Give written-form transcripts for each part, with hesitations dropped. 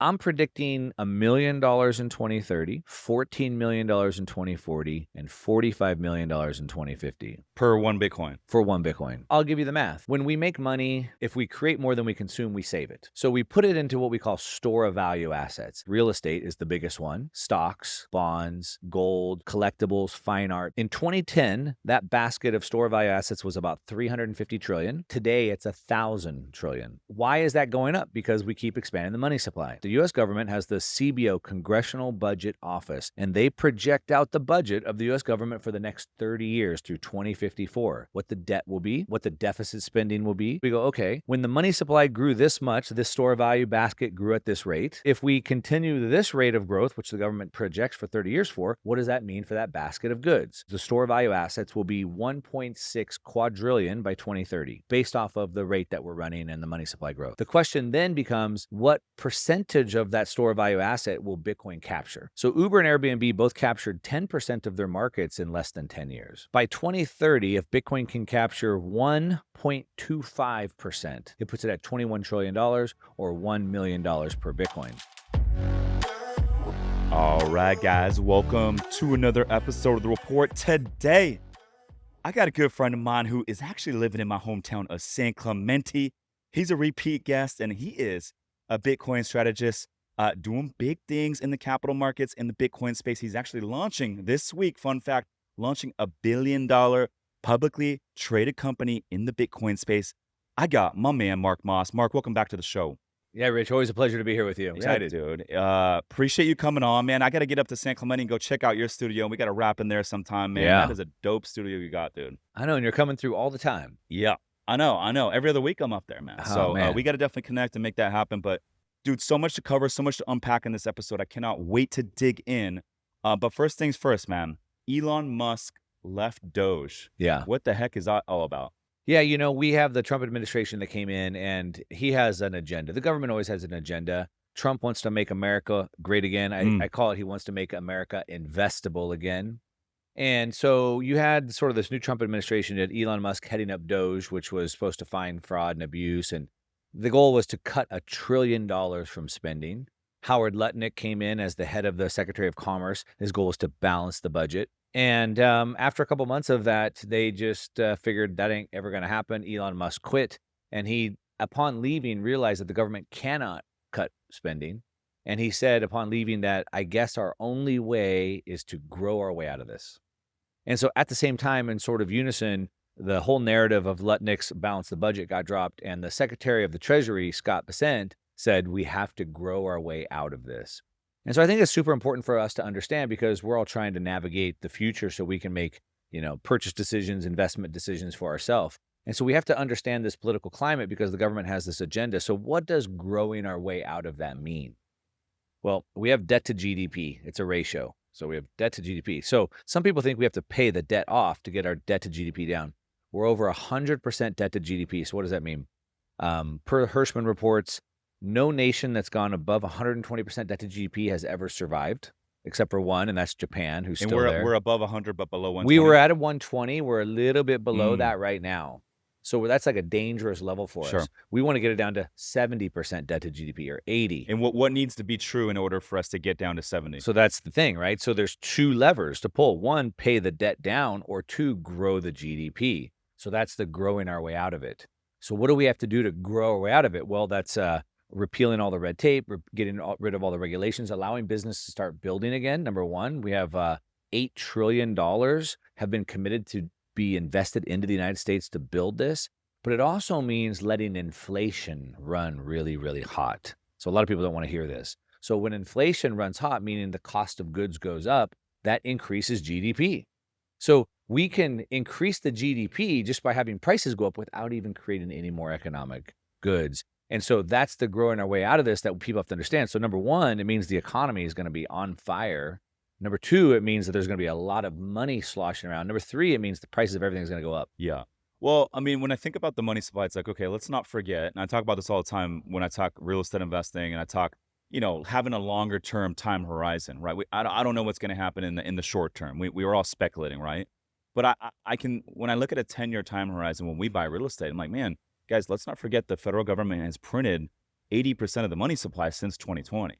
I'm predicting $1 million in 2030, $14 million in 2040, and $45 million in 2050 Per one Bitcoin. for one Bitcoin. I'll give you the math. When we make money, if we create more than we consume, we save it. So we put it into what we call store of value assets. Real estate is the biggest one. Stocks, bonds, gold, collectibles, fine art. In 2010, that basket of store of value assets was about 350 trillion. Today, it's 1,000 trillion. Why is that going up? Because we keep expanding the money supply. The U.S. government has the CBO, Congressional Budget Office, and they project out the budget of the U.S. government for the next 30 years through 2054, what the debt will be, what the deficit spending will be. We go, okay, when the money supply grew this much, this store value basket grew at this rate. If we continue this rate of growth, which the government projects for 30 years for, what does that mean for that basket of goods? The store value assets will be 1.6 quadrillion by 2030, based off of the rate that we're running and the money supply growth. The question then becomes, what percentage of that store value asset will Bitcoin capture? So Uber and Airbnb both captured 10% of their markets in less than 10 years. By 2030, if Bitcoin can capture 1.25%, it puts it at $21 trillion or $1 million per Bitcoin. All right, guys, welcome to another episode of The Report. Today, I got a good friend of mine who is actually living in my hometown of San Clemente. He's a repeat guest, and he is a Bitcoin strategist doing big things in the capital markets in the Bitcoin space. He's actually launching this week, fun fact, launching $1 billion publicly traded company in the Bitcoin space. I got my man, Mark Moss. Mark, welcome back to the show. Yeah, Rich, always a pleasure to be here with you. Excited. Yeah, dude. Appreciate you coming on, man. I got to get up to San Clemente and go check out your studio. And we got to wrap in there sometime, man. Yeah. That is a dope studio you got, dude. I know, and you're coming through all the time. Yeah, I know. Every other week I'm up there, man. Oh, So man. we got to definitely connect and make that happen. But, dude, so much to cover, so much to unpack in this episode. I cannot wait to dig in. But first things first, man. Elon Musk left Doge. Yeah. What the heck is that all about? Yeah, you know, we have the Trump administration that came in, and he has an agenda. The government always has an agenda. Trump wants to make America great again. I call it, he wants to make America investable again. And so you had sort of this new Trump administration, that Elon Musk heading up Doge, which was supposed to find fraud and abuse. And the goal was to cut $1 trillion from spending. Howard Lutnick came in as the head of the Secretary of Commerce. His goal was to balance the budget. And after a couple months of that, they just figured that ain't ever going to happen. Elon Musk quit. And he, upon leaving, realized that the government cannot cut spending. And he said upon leaving that, I guess our only way is to grow our way out of this. And so at the same time, in sort of unison, the whole narrative of Lutnick's balance the budget got dropped. And the Secretary of the Treasury, Scott Bessent, said we have to grow our way out of this. And so I think it's super important for us to understand, because we're all trying to navigate the future so we can make, purchase decisions, investment decisions for ourselves. And so we have to understand this political climate, because the government has this agenda. So what does growing our way out of that mean? Well, we have debt to GDP. It's a ratio. So we have debt to GDP. So some people think we have to pay the debt off to get our debt to GDP down. We're over 100% debt to GDP. So what does that mean? Per Hirschman reports, no nation that's gone above 120% debt to GDP has ever survived, except for one, and that's Japan, who's And still there. we're above 100, but below 120. We were at a 120. We're a little bit below that right now. So that's like a dangerous level for us. We want to get it down to 70% debt to GDP, or 80. And what needs to be true in order for us to get down to 70? So that's the thing, right? So there's two levers to pull. One, pay the debt down, or two, grow the GDP. So that's the growing our way out of it. So what do we have to do to grow our way out of it? Well, that's repealing all the red tape, getting rid of all the regulations, allowing business to start building again. Number one, we have $8 trillion have been committed to be invested into the United States to build this. But it also means letting inflation run really, really hot. So a lot of people don't want to hear this. So when inflation runs hot, meaning the cost of goods goes up, that increases GDP. So we can increase the GDP just by having prices go up without even creating any more economic goods. And so that's the growing our way out of this that people have to understand. So number one, it means the economy is going to be on fire. Number two, it means that there's going to be a lot of money sloshing around. Number three, it means the prices of everything is going to go up. Yeah. Well, I mean, when I think about the money supply, it's like, okay, let's not forget, and I talk about this all the time when I talk real estate investing, and I talk, having a longer term time horizon, right? I don't know what's going to happen in the short term. We were all speculating, right? But I can, when I look at a 10-year time horizon when we buy real estate, I'm like, man, guys, let's not forget the federal government has printed 80% of the money supply since 2020.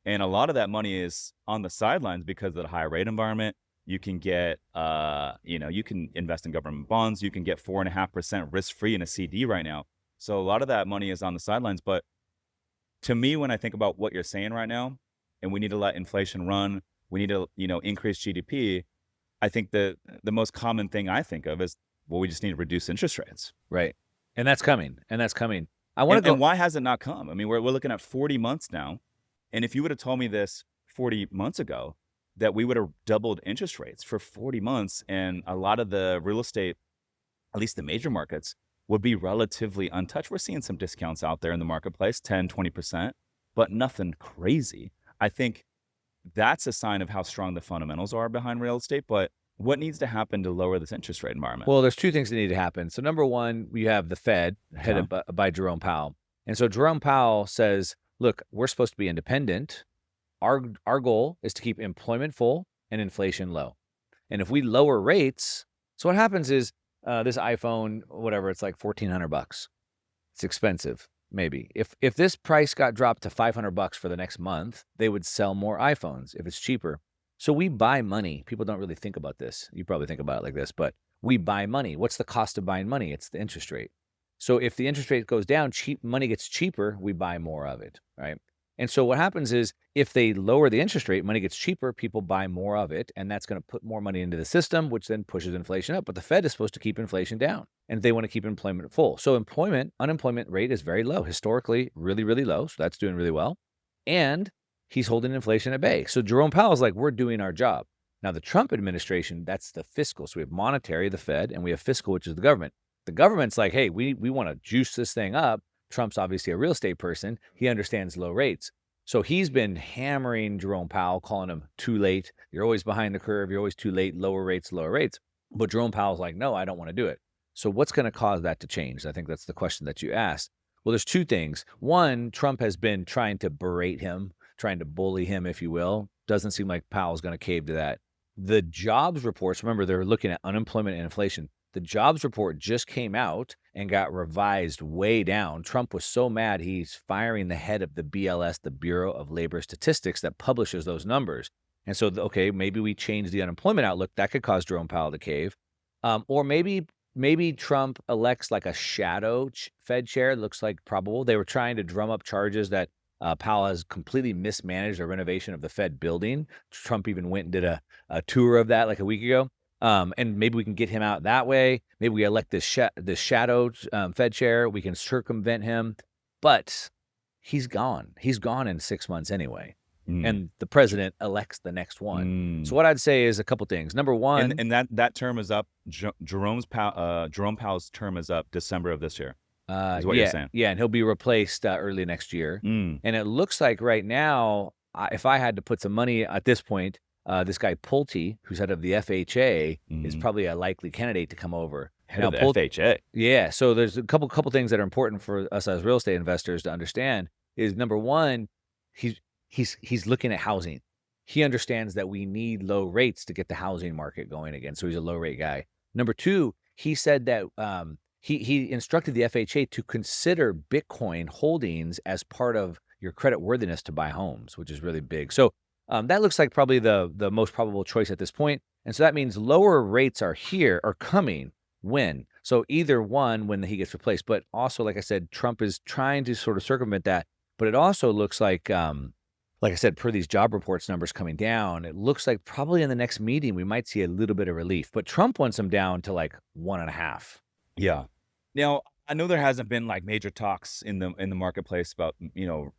And a lot of that money is on the sidelines because of the high rate environment. You can get, you can invest in government bonds. You can get 4.5% risk-free in a CD right now. So a lot of that money is on the sidelines. But to me, when I think about what you're saying right now, and we need to let inflation run, we need to, increase GDP. I think the most common thing I think of is, well, we just need to reduce interest rates. Right. And that's coming. I want And, to and go. why has it not come? I mean, we're looking at 40 months now. And if you would have told me this 40 months ago, that we would have doubled interest rates for 40 months and a lot of the real estate, at least the major markets, would be relatively untouched. We're seeing some discounts out there in the marketplace, 10, 20%, but nothing crazy. I think that's a sign of how strong the fundamentals are behind real estate. But what needs to happen to lower this interest rate environment? Well, there's two things that need to happen. So number one, we have the Fed headed by Jerome Powell. And so Jerome Powell says, look, we're supposed to be independent. Our goal is to keep employment full and inflation low. And if we lower rates, so what happens is this iPhone, whatever, it's like $1,400. It's expensive, maybe. If this price got dropped to $500 for the next month, they would sell more iPhones if it's cheaper. So we buy money. People don't really think about this. You probably think about it like this, but we buy money. What's the cost of buying money? It's the interest rate. So if the interest rate goes down, money gets cheaper, we buy more of it, right? And so what happens is if they lower the interest rate, money gets cheaper, people buy more of it, and that's going to put more money into the system, which then pushes inflation up. But the Fed is supposed to keep inflation down, and they want to keep employment full. So unemployment rate is very low, historically really, really low. So that's doing really well. And he's holding inflation at bay. So Jerome Powell's like, we're doing our job. Now, the Trump administration, that's the fiscal. So we have monetary, the Fed, and we have fiscal, which is the government. The government's like, hey, we want to juice this thing up. Trump's obviously a real estate person. He understands low rates. So he's been hammering Jerome Powell, calling him too late. You're always behind the curve. You're always too late. Lower rates, lower rates. But Jerome Powell's like, no, I don't want to do it. So what's going to cause that to change? I think that's the question that you asked. Well, there's two things. One, Trump has been trying to berate him, trying to bully him, if you will. Doesn't seem like Powell's going to cave to that. The jobs reports, remember, they're looking at unemployment and inflation. The jobs report just came out and got revised way down. Trump was so mad, he's firing the head of the BLS, the Bureau of Labor Statistics, that publishes those numbers. And so, okay, maybe we change the unemployment outlook. That could cause Jerome Powell to cave. Or maybe Trump elects like a shadow Fed chair. It looks like probable. They were trying to drum up charges that Powell has completely mismanaged the renovation of the Fed building. Trump even went and did a tour of that like a week ago. And maybe we can get him out that way. Maybe we elect this shadow Fed chair. We can circumvent him. But he's gone. He's gone in 6 months anyway. And the president elects the next one. So what I'd say is a couple things. Number one. And that term is up. Jerome Powell's term is up December of this year. Is what you're saying. Yeah, and he'll be replaced early next year. And it looks like right now, if I had to put some money at this point, this guy Pulte, who's head of the FHA, is probably a likely candidate to come over. Head of the FHA. Yeah, so there's a couple things that are important for us as real estate investors to understand. Is number one, he's looking at housing. He understands that we need low rates to get the housing market going again. So he's a low rate guy. Number two, he said that he instructed the FHA to consider BitCoin holdings as part of your credit worthiness to buy homes, which is really big. So that looks like probably the most probable choice at this point. And so that means lower rates are coming when. So either one, when he gets replaced, but also, like I said, Trump is trying to sort of circumvent that. But it also looks like I said, per these job reports numbers coming down, it looks like probably in the next meeting, we might see a little bit of relief. But Trump wants them down to like 1.5. Yeah. Now, I know there hasn't been like major talks in the marketplace about,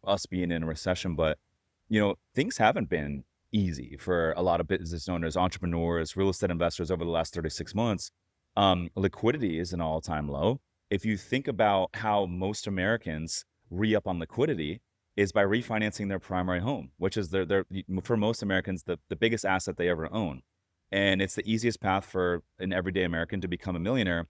us being in a recession, but, things haven't been easy for a lot of business owners, entrepreneurs, real estate investors over the last 36 months. Liquidity is an all-time low. If you think about how most Americans re-up on liquidity, is by refinancing their primary home, which is their for most Americans, the biggest asset they ever own. And it's the easiest path for an everyday American to become a millionaire.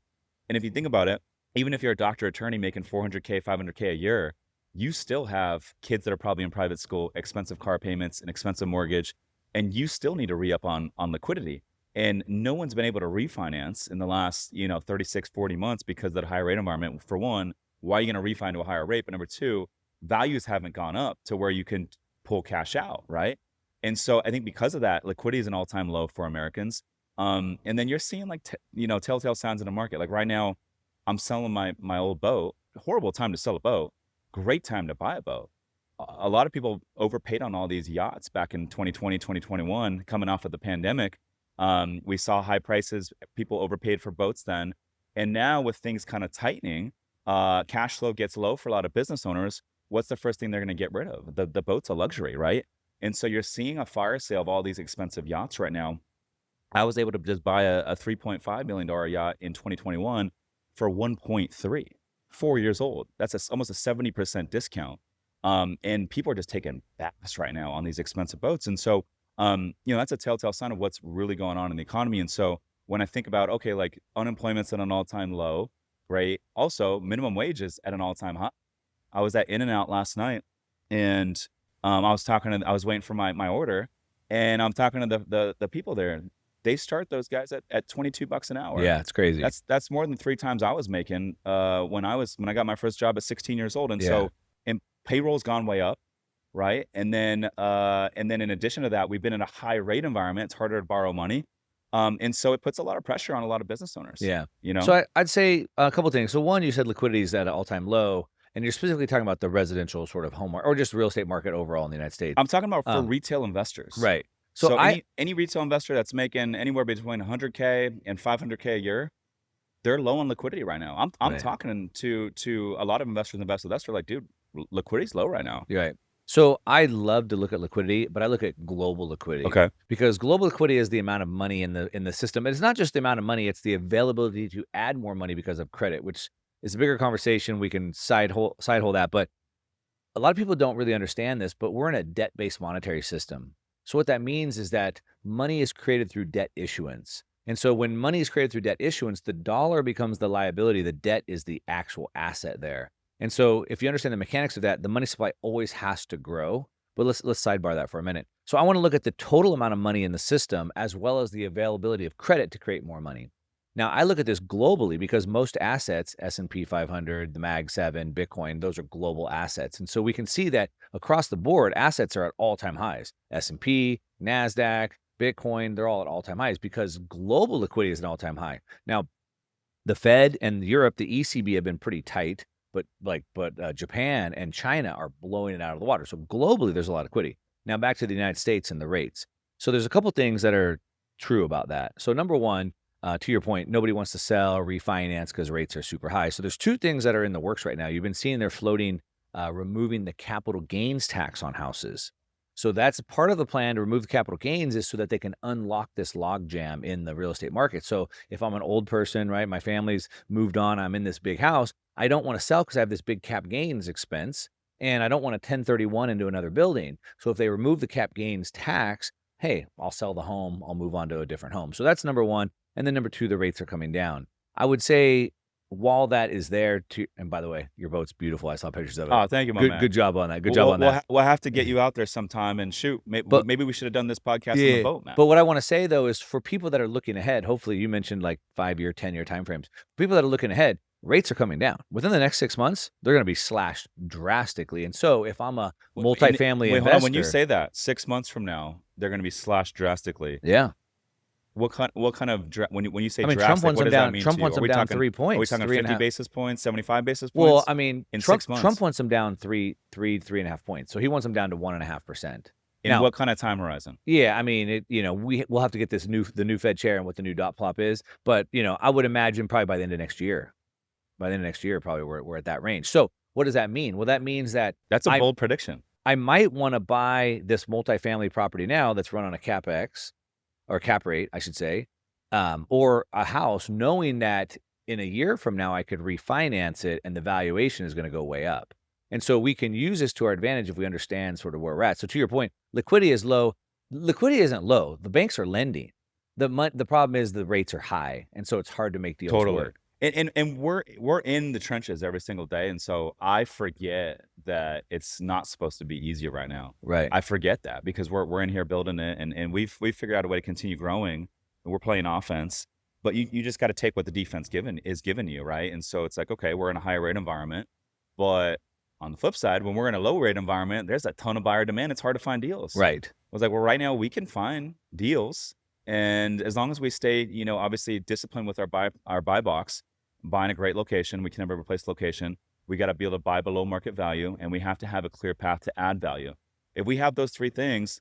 And if you think about it, even if you're a doctor, attorney making $400K, $500K a year, you still have kids that are probably in private school, expensive car payments, an expensive mortgage, and you still need to re-up on liquidity. And no one's been able to refinance in the last, 36, 40 months because of that high rate environment. For one, why are you going to refi to a higher rate? But number two, values haven't gone up to where you can pull cash out, right? And so I think because of that, liquidity is an all-time low for Americans. And then you're seeing like telltale signs in the market. Like right now, I'm selling my old boat. Horrible time to sell a boat. Great time to buy a boat. A lot of people overpaid on all these yachts back in 2020, 2021, coming off of the pandemic. We saw high prices. People overpaid for boats then. And now with things kind of tightening, cash flow gets low for a lot of business owners. What's the first thing they're going to get rid of? The boat's a luxury, right? And so you're seeing a fire sale of all these expensive yachts right now. I was able to just buy a $3.5 million yacht in 2021 for 1.3, 4 years old. That's almost a 70% discount. And people are just taking baths right now on these expensive boats. And so, that's a telltale sign of what's really going on in the economy. And so when I think about, okay, like unemployment's at an all-time low, right? Also, minimum wage is at an all-time high. I was at In-N-Out last night, and I was waiting for my order, and I'm talking to the people there. They start those guys at $22 an hour. Yeah, it's crazy. That's more than 3 times I was making when I got my first job at 16 years old. And so, and payroll's gone way up, right? And then in addition to that, we've been in a high rate environment. It's harder to borrow money. And so it puts a lot of pressure on a lot of business owners. Yeah. You know? So I'd say a couple things. So one, you said liquidity is at an all-time low, and you're specifically talking about the residential sort of home market or just real estate market overall in the United States. I'm talking about for retail investors. Right. So any retail investor that's making anywhere between 100K and 500K a year, they're low on liquidity right now. I'm Right. talking to a lot of investors and investors. They're like, dude, liquidity's low right now. You're right. So I love to look at liquidity, but I look at global liquidity. Okay. Because global liquidity is the amount of money in the system. And it's not just the amount of money, it's the availability to add more money because of credit, which is a bigger conversation. We can side hold that, but a lot of people don't really understand this, but we're in a debt-based monetary system. So what that means is that money is created through debt issuance. And so when money is created through debt issuance, the dollar becomes the liability. The debt is the actual asset there. And so if you understand the mechanics of that, the money supply always has to grow. But let's sidebar that for a minute. So I want to look at the total amount of money in the system as well as the availability of credit to create more money. Now, I look at this globally because most assets, S&P 500, the Mag 7, Bitcoin, those are global assets. And so we can see that across the board, assets are at all-time highs. S&P, NASDAQ, Bitcoin, they're all at all-time highs because global liquidity is an all-time high. Now, the Fed and Europe, the ECB have been pretty tight, but Japan and China are blowing it out of the water. So globally, there's a lot of liquidity. Now, back to the United States and the rates. So there's a couple things that are true about that. So number one, to your point, nobody wants to sell or refinance because rates are super high. So there's two things that are in the works right now. You've been seeing they're floating, removing the capital gains tax on houses. So that's part of the plan to remove the capital gains is so that they can unlock this logjam in the real estate market. So if I'm an old person, right, my family's moved on, I'm in this big house, I don't want to sell because I have this big cap gains expense, and I don't want to 1031 into another building. So if they remove the cap gains tax, hey, I'll sell the home, I'll move on to a different home. So that's number one. And then number two, the rates are coming down. I would say while that is there to, and by the way, your boat's beautiful. I saw pictures of it. Oh, thank you, my man. Good job on that. Good job on that. We'll have to get you out there sometime and shoot. Maybe we should have done this podcast on the boat, man. But what I want to say though is for people that are looking ahead, hopefully you mentioned like 5-year, 10-year timeframes. People that are looking ahead, rates are coming down. Within the next 6 months, they're going to be slashed drastically. And so if I'm a multifamily investor. Hold on. When you say that, 6 months from now, they're going to be slashed drastically. Yeah. What kind of when you say drastic, Trump wants what them does down, that mean Trump wants them down 3 points. Are we talking 50 basis points, 75 basis points? Well, I mean, in 6 months. Trump wants them down 3.5 points. So he wants them down to 1.5%. In what kind of time horizon? Yeah, I mean, we'll have to get the new Fed chair and what the new dot plot is. But I would imagine probably by the end of next year. By the end of next year, probably we're at that range. So what does that mean? Well, that means that that's a bold prediction. I might want to buy this multifamily property now that's run on a CapEx or cap rate, I should say. Or a house, knowing that in a year from now, I could refinance it and the valuation is going to go way up. And so we can use this to our advantage if we understand sort of where we're at. So to your point, liquidity is low. Liquidity isn't low. The banks are lending. The problem is the rates are high. And so it's hard to make deals work. And we're in the trenches every single day. And so I forget that it's not supposed to be easier right now. Right. I forget that because we're in here building it and we've figured out a way to continue growing. We're playing offense, but you just got to take what the defense is giving you, right? And so it's like, okay, we're in a higher rate environment, but On the flip side, when we're in a low rate environment, there's a ton of buyer demand. It's hard to find deals. Right. I was like, well, right now we can find deals. And as long as we stay, obviously disciplined with our buy box, buying a great location, we can never replace location. We got to be able to buy below market value, and we have to have a clear path to add value. If we have those three things,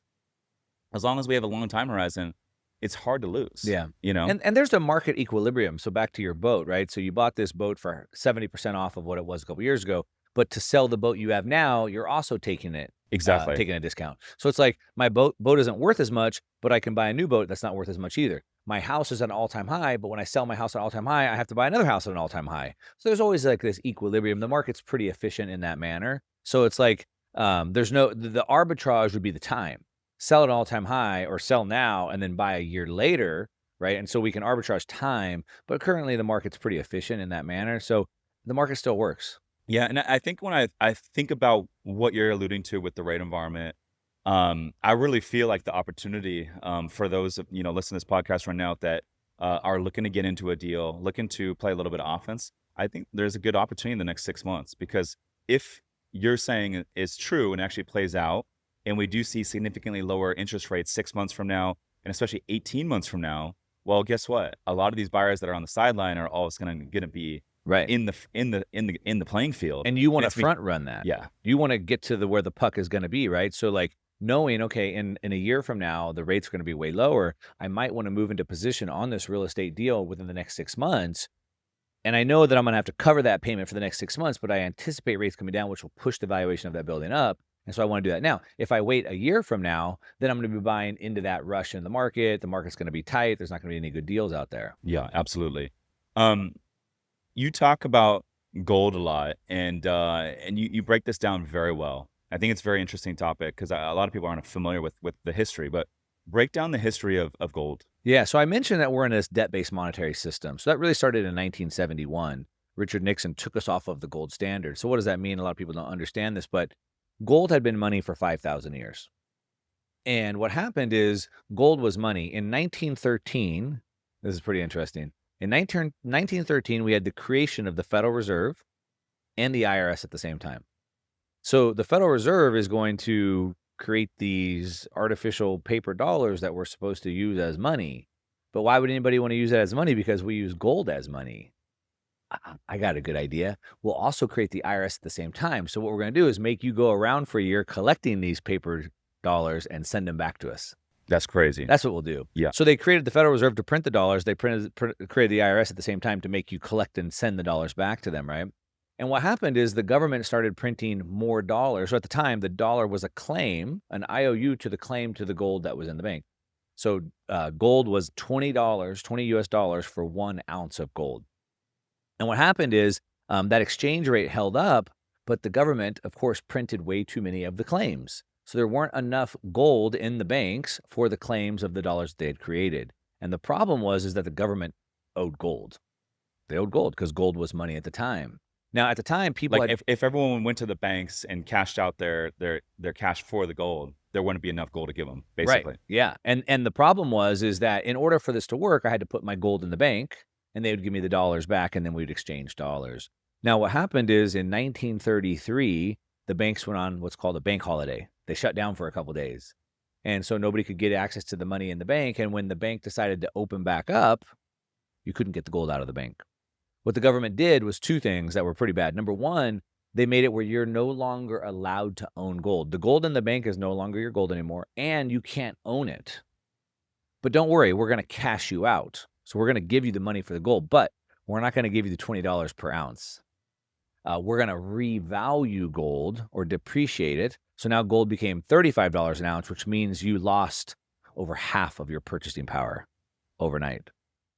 as long as we have a long time horizon, it's hard to lose. Yeah. And there's a market equilibrium. So back to your boat, right? So you bought this boat for 70% off of what it was a couple years ago, but to sell the boat you have now, you're also taking a discount. So it's like my boat isn't worth as much, but I can buy a new boat that's not worth as much either. My house is at an all-time high, but when I sell my house at an all-time high, I have to buy another house at an all-time high. So there's always like this equilibrium. The market's pretty efficient in that manner. So it's like the arbitrage would be the time. Sell at an all-time high or sell now and then buy a year later, right? And so we can arbitrage time, but currently the market's pretty efficient in that manner. So the market still works. Yeah, and I think when I think about what you're alluding to with the rate environment, I really feel like the opportunity for those listening to this podcast right now that are looking to get into a deal, looking to play a little bit of offense. I think there's a good opportunity in the next 6 months, because if you're saying is true and actually plays out, and we do see significantly lower interest rates 6 months from now, and especially 18 months from now, well, guess what? A lot of these buyers that are on the sideline are always going to be right in the playing field. And you want to front run that. Yeah. You want to get to where the puck is going to be, right? So like knowing, okay, in a year from now, the rate's going to be way lower. I might want to move into position on this real estate deal within the next 6 months. And I know that I'm going to have to cover that payment for the next 6 months, but I anticipate rates coming down, which will push the valuation of that building up. And so I want to do that now. If I wait a year from now, then I'm going to be buying into that rush in the market. The market's going to be tight. There's not going to be any good deals out there. Yeah, absolutely. You talk about gold a lot, and you break this down very well. I think it's a very interesting topic because a lot of people aren't familiar with the history, but break down the history of gold. Yeah, so I mentioned that we're in this debt-based monetary system. So that really started in 1971. Richard Nixon took us off of the gold standard. So what does that mean? A lot of people don't understand this, but gold had been money for 5,000 years. And what happened is gold was money. In 1913, this is pretty interesting. In 1913, we had the creation of the Federal Reserve and the IRS at the same time. So the Federal Reserve is going to create these artificial paper dollars that we're supposed to use as money. But why would anybody want to use that as money? Because we use gold as money. I got a good idea. We'll also create the IRS at the same time. So what we're going to do is make you go around for a year collecting these paper dollars and send them back to us. That's crazy. That's what we'll do. Yeah. So they created the Federal Reserve to print the dollars. They created the IRS at the same time to make you collect and send the dollars back to them, right? And what happened is the government started printing more dollars. So at the time, the dollar was a claim, an IOU to the claim to the gold that was in the bank. So gold was $20, 20 US dollars for 1 ounce of gold. And what happened is that exchange rate held up, but the government, of course, printed way too many of the claims. So there weren't enough gold in the banks for the claims of the dollars they had created. And the problem was that the government owed gold. They owed gold because gold was money at the time. Now, at the time, people if everyone went to the banks and cashed out their cash for the gold, there wouldn't be enough gold to give them, basically. Right. Yeah. And the problem was that in order for this to work, I had to put my gold in the bank, and they would give me the dollars back, and then we'd exchange dollars. Now, what happened is in 1933, the banks went on what's called a bank holiday. They shut down for a couple of days. And so nobody could get access to the money in the bank. And when the bank decided to open back up, you couldn't get the gold out of the bank. What the government did was 2 things that were pretty bad. Number one, they made it where you're no longer allowed to own gold. The gold in the bank is no longer your gold anymore, and you can't own it. But don't worry, we're going to cash you out. So we're going to give you the money for the gold, but we're not going to give you the $20 per ounce. We're going to revalue gold or depreciate it. So now gold became $35 an ounce, which means you lost over half of your purchasing power overnight.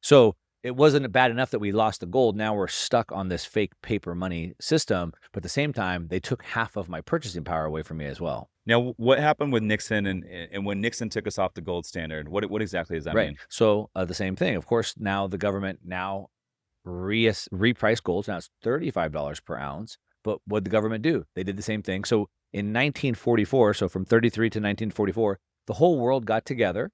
So it wasn't bad enough that we lost the gold. Now we're stuck on this fake paper money system. But at the same time, they took half of my purchasing power away from me as well. Now, what happened with Nixon and when Nixon took us off the gold standard? What exactly does that mean? So the same thing. Of course, now the government repriced gold. So now it's $35 per ounce. But what did the government do? They did the same thing. So in 1944, so from 33 to 1944, the whole world got together,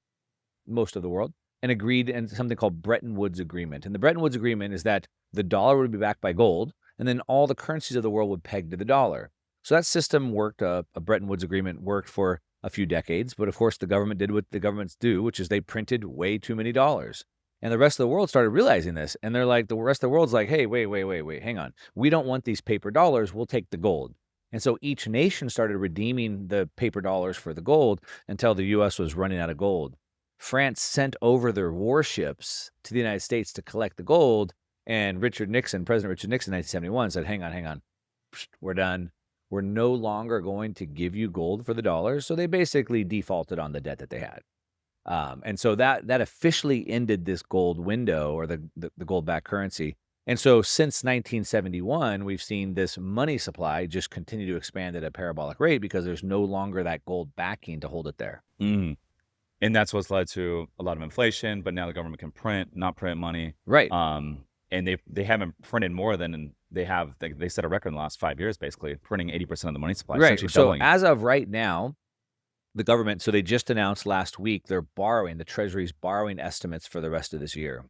most of the world, and agreed in something called Bretton Woods Agreement. And the Bretton Woods Agreement is that the dollar would be backed by gold, and then all the currencies of the world would peg to the dollar. So that system worked, a Bretton Woods agreement worked for a few decades, but of course the government did what the governments do, which is they printed way too many dollars. And the rest of the world started realizing this. And they're like, the rest of the world's like, hey, wait, hang on. We don't want these paper dollars. We'll take the gold. And so each nation started redeeming the paper dollars for the gold until the US was running out of gold. France sent over their warships to the United States to collect the gold. And President Richard Nixon in 1971 said, hang on, we're done. We're no longer going to give you gold for the dollars. So they basically defaulted on the debt that they had. And so that officially ended this gold window, or the gold-backed currency. And so since 1971, we've seen this money supply just continue to expand at a parabolic rate because there's no longer that gold backing to hold it there. And that's what's led to a lot of inflation, but now the government can not print money. Right. And they haven't printed more than they set a record in the last 5 years, basically printing 80% of the money supply. Right. So as of right now, the government, so they just announced last week, the Treasury's borrowing estimates for the rest of this year.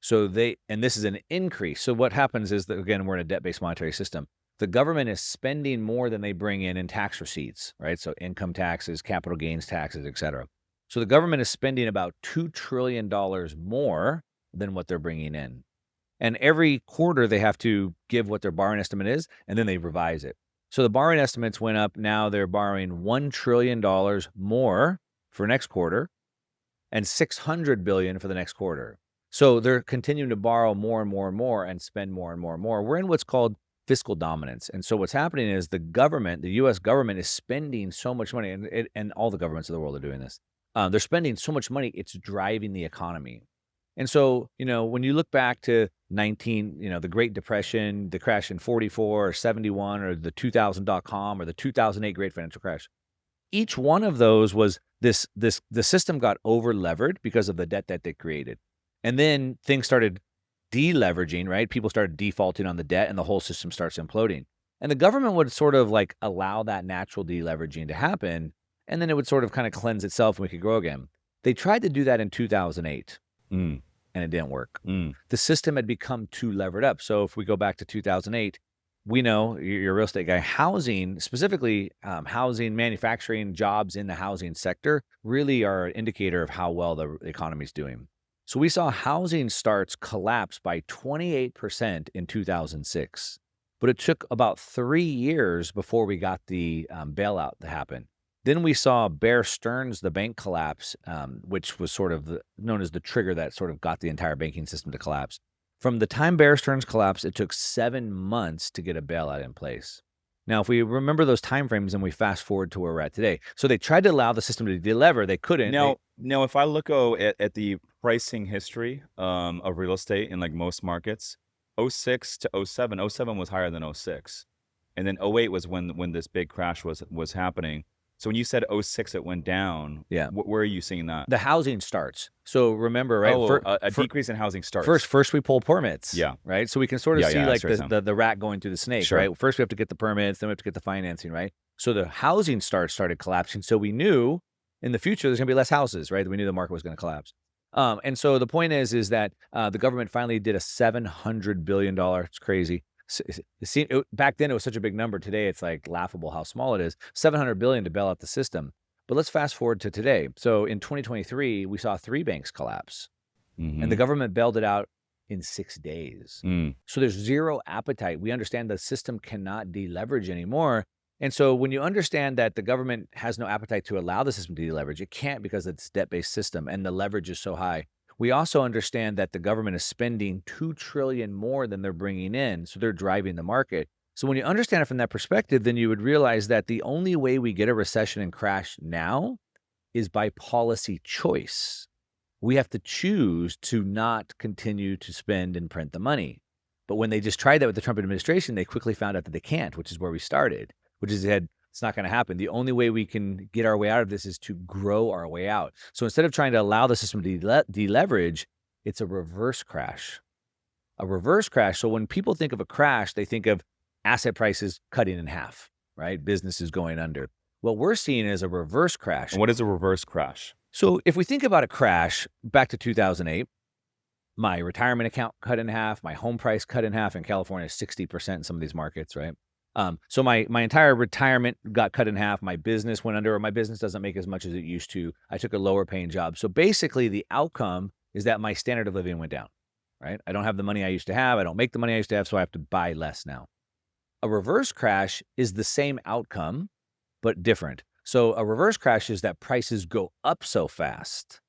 So and this is an increase. So what happens is that, again, we're in a debt-based monetary system. The government is spending more than they bring in tax receipts, right? So income taxes, capital gains taxes, et cetera. So the government is spending about $2 trillion more than what they're bringing in. And every quarter they have to give what their borrowing estimate is, and then they revise it. So the borrowing estimates went up. Now they're borrowing $1 trillion more for next quarter and $600 billion for the next quarter. So they're continuing to borrow more and more and more and spend more and more and more. We're in what's called fiscal dominance. And so what's happening is the U.S. government is spending so much money, and all the governments of the world are doing this. They're spending so much money, it's driving the economy. And so, when you look back to the Great Depression, the crash in 44 or 71, or the 2000.com or the 2008 Great Financial Crash, each one of those was the system got over levered because of the debt that they created. And then things started deleveraging, right? People started defaulting on the debt and the whole system starts imploding. And the government would sort of like allow that natural deleveraging to happen. And then it would sort of kind of cleanse itself and we could grow again. They tried to do that in 2008. And it didn't work. The system had become too levered up. So if we go back to 2008, we know, you're a real estate guy, housing, specifically housing, manufacturing, jobs in the housing sector really are an indicator of how well the economy is doing. So we saw housing starts collapse by 28% in 2006. But it took about 3 years before we got the bailout to happen. Then we saw Bear Stearns, the bank collapse, which was sort of known as the trigger that sort of got the entire banking system to collapse. From the time Bear Stearns collapsed, it took 7 months to get a bailout in place. Now, if we remember those timeframes and we fast forward to where we're at today, so they tried to allow the system to delever, they couldn't. Now, if I look at the pricing history of real estate in like most markets, 06 to 07, 07 was higher than 06, and then 08 was when this big crash was happening. So when you said 06, it went down. Yeah. Where are you seeing that? The housing starts. So remember, right? A decrease in housing starts. First we pull permits. Yeah. Right. So we can sort of see like the rat going through the snake, right? First we have to get the permits, then we have to get the financing, right? So the housing started collapsing. So we knew in the future there's going to be less houses, right? We knew the market was going to collapse. And so the point is that the government finally did a $700 billion. It's crazy. Back then it was such a big number. Today it's like laughable how small it is. $700 billion to bail out the system. But let's fast forward to today. So in 2023, we saw 3 banks collapse, and the government bailed it out in 6 days. So there's zero appetite. We understand the system cannot deleverage anymore. And so when you understand that the government has no appetite to allow the system to deleverage, it can't because it's a debt-based system and the leverage is so high. We also understand that the government is spending $2 trillion more than they're bringing in, so they're driving the market. So when you understand it from that perspective, then you would realize that the only way we get a recession and crash now is by policy choice. We have to choose to not continue to spend and print the money. But when they just tried that with the Trump administration, they quickly found out that they can't, which is where we started, which is it's not going to happen. The only way we can get our way out of this is to grow our way out. So instead of trying to allow the system to deleverage, it's a reverse crash. A reverse crash. So when people think of a crash, they think of asset prices cutting in half, right? Businesses going under. What we're seeing is a reverse crash. And what is a reverse crash? So if we think about a crash back to 2008, my retirement account cut in half, my home price cut in half. In California, 60% in some of these markets, right? So my entire retirement got cut in half. My business went under, or my business doesn't make as much as it used to. I took a lower paying job. So basically, the outcome is that my standard of living went down, right? I don't have the money I used to have. I don't make the money I used to have, so I have to buy less now. A reverse crash is the same outcome, but different. So a reverse crash is that prices go up so fast.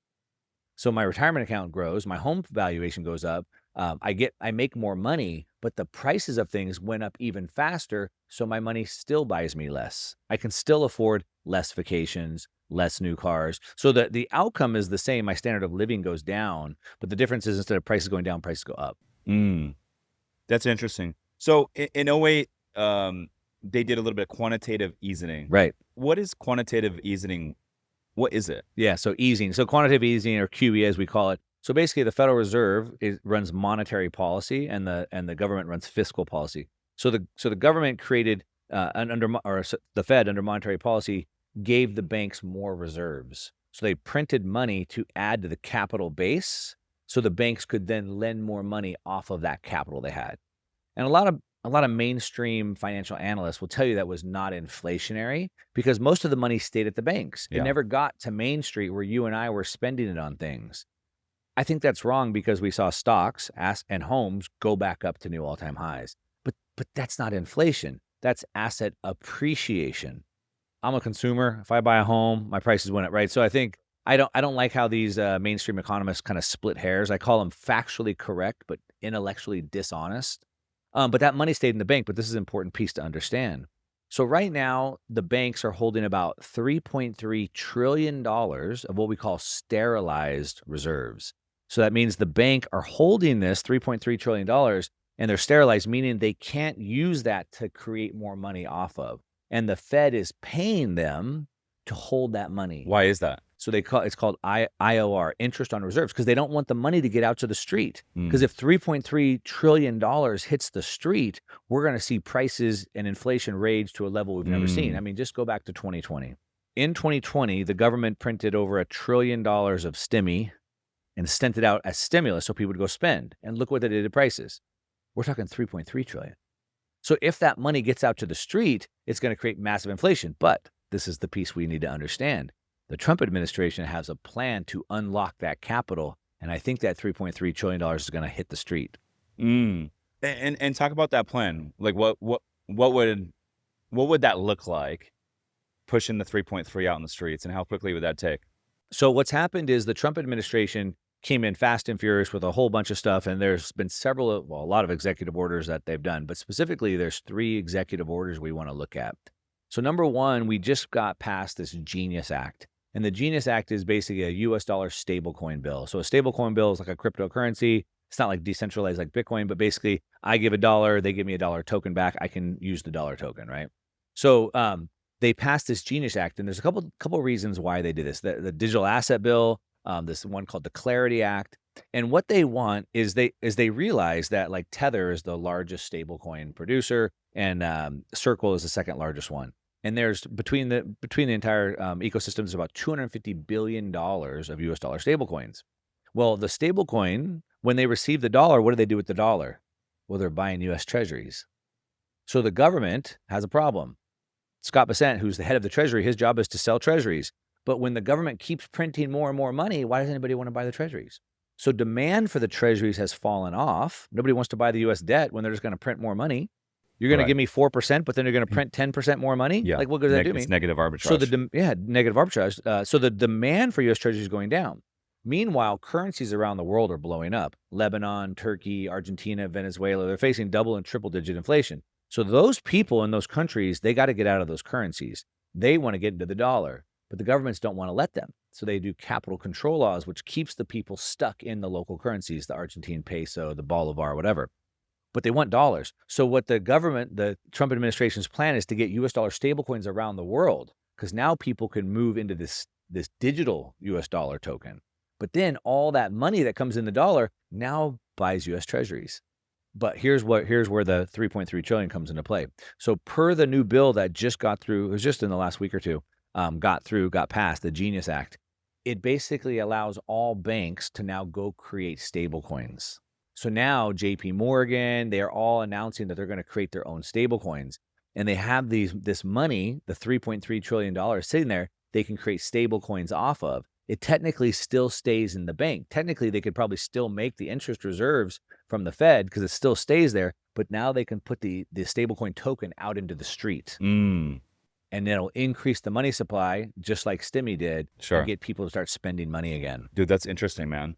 So my retirement account grows, my home valuation goes up. I make more money, but the prices of things went up even faster. So my money still buys me less. I can still afford less vacations, less new cars. So the outcome is the same. My standard of living goes down, but the difference is instead of prices going down, prices go up. That's interesting. So in '08, they did a little bit of quantitative easing. Right. What is quantitative easing? What is it? Yeah, so easing. So quantitative easing, or QE as we call it. So basically the Federal Reserve runs monetary policy, and the government runs fiscal policy. So the government created the Fed under monetary policy gave the banks more reserves. So they printed money to add to the capital base so the banks could then lend more money off of that capital they had. And a lot of mainstream financial analysts will tell you that was not inflationary because most of the money stayed at the banks. It Yeah. never got to Main Street where you and I were spending it on things. I think that's wrong because we saw stocks and homes go back up to new all-time highs. But that's not inflation. That's asset appreciation. I'm a consumer. If I buy a home, my prices went up, right? So I think I don't like how these mainstream economists kind of split hairs. I call them factually correct but intellectually dishonest. But that money stayed in the bank, but this is an important piece to understand. So right now, the banks are holding about $3.3 trillion of what we call sterilized reserves. So that means the bank are holding this $3.3 trillion and they're sterilized, meaning they can't use that to create more money off of. And the Fed is paying them to hold that money. Why is that? So it's called IOR, interest on reserves, because they don't want the money to get out to the street. Because if $3.3 trillion hits the street, we're going to see prices and inflation rage to a level we've never seen. I mean, just go back to 2020. In 2020, the government printed over $1 trillion of stimmy and sent it out as stimulus so people would go spend. And look what they did to prices. We're talking $3.3 trillion. So if that money gets out to the street, it's going to create massive inflation. But this is the piece we need to understand. The Trump administration has a plan to unlock that capital, and I think that $3.3 trillion is going to hit the street. And talk about that plan. Like what would that look like, pushing the 3.3 out in the streets, and how quickly would that take? So what's happened is the Trump administration came in fast and furious with a whole bunch of stuff, and there's been a lot of executive orders that they've done, but specifically there's 3 executive orders we want to look at. So number 1, we just got past this Genius Act. And the Genius Act is basically a US dollar stablecoin bill. So a stablecoin bill is like a cryptocurrency. It's not like decentralized like Bitcoin, but basically I give $1, they give me $1 token back. I can use the dollar token, right? So they passed this Genius Act, and there's a couple reasons why they did this. The digital asset bill, this one called the Clarity Act. And what they want is they realize that like Tether is the largest stablecoin producer, and Circle is the second largest one. And there's between the entire ecosystem, there's about $250 billion of US dollar stablecoins. Well, the stablecoin, when they receive the dollar, what do they do with the dollar? Well, they're buying US treasuries. So the government has a problem. Scott Bessent, who's the head of the Treasury, his job is to sell treasuries. But when the government keeps printing more and more money, why does anybody want to buy the treasuries? So demand for the treasuries has fallen off. Nobody wants to buy the US debt when they're just going to print more money. You're going to give me 4%, but then you're going to print 10% more money? Yeah. Like, what does that do me? It's negative arbitrage. So negative arbitrage. So the demand for US treasuries is going down. Meanwhile, currencies around the world are blowing up. Lebanon, Turkey, Argentina, Venezuela, they're facing double and triple digit inflation. So those people in those countries, they got to get out of those currencies. They want to get into the dollar, but the governments don't want to let them. So they do capital control laws, which keeps the people stuck in the local currencies, the Argentine peso, the bolivar, whatever. But they want dollars. So what the Trump administration's plan is to get US dollar stablecoins around the world, because now people can move into this digital US dollar token. But then all that money that comes in the dollar now buys US treasuries. But here's where the 3.3 trillion comes into play. So per the new bill that just got through, it was just in the last week or two, got passed, the Genius Act. It basically allows all banks to now go create stablecoins. So now JP Morgan, they're all announcing that they're going to create their own stablecoins. and they have this money, the $3.3 trillion sitting there, they can create stable coins off of. It technically still stays in the bank. Technically, they could probably still make the interest reserves from the Fed because it still stays there, but now they can put the stablecoin token out into the street. Mm. And it'll increase the money supply, just like Stimmy did, Sure. and get people to start spending money again. Dude, that's interesting, man.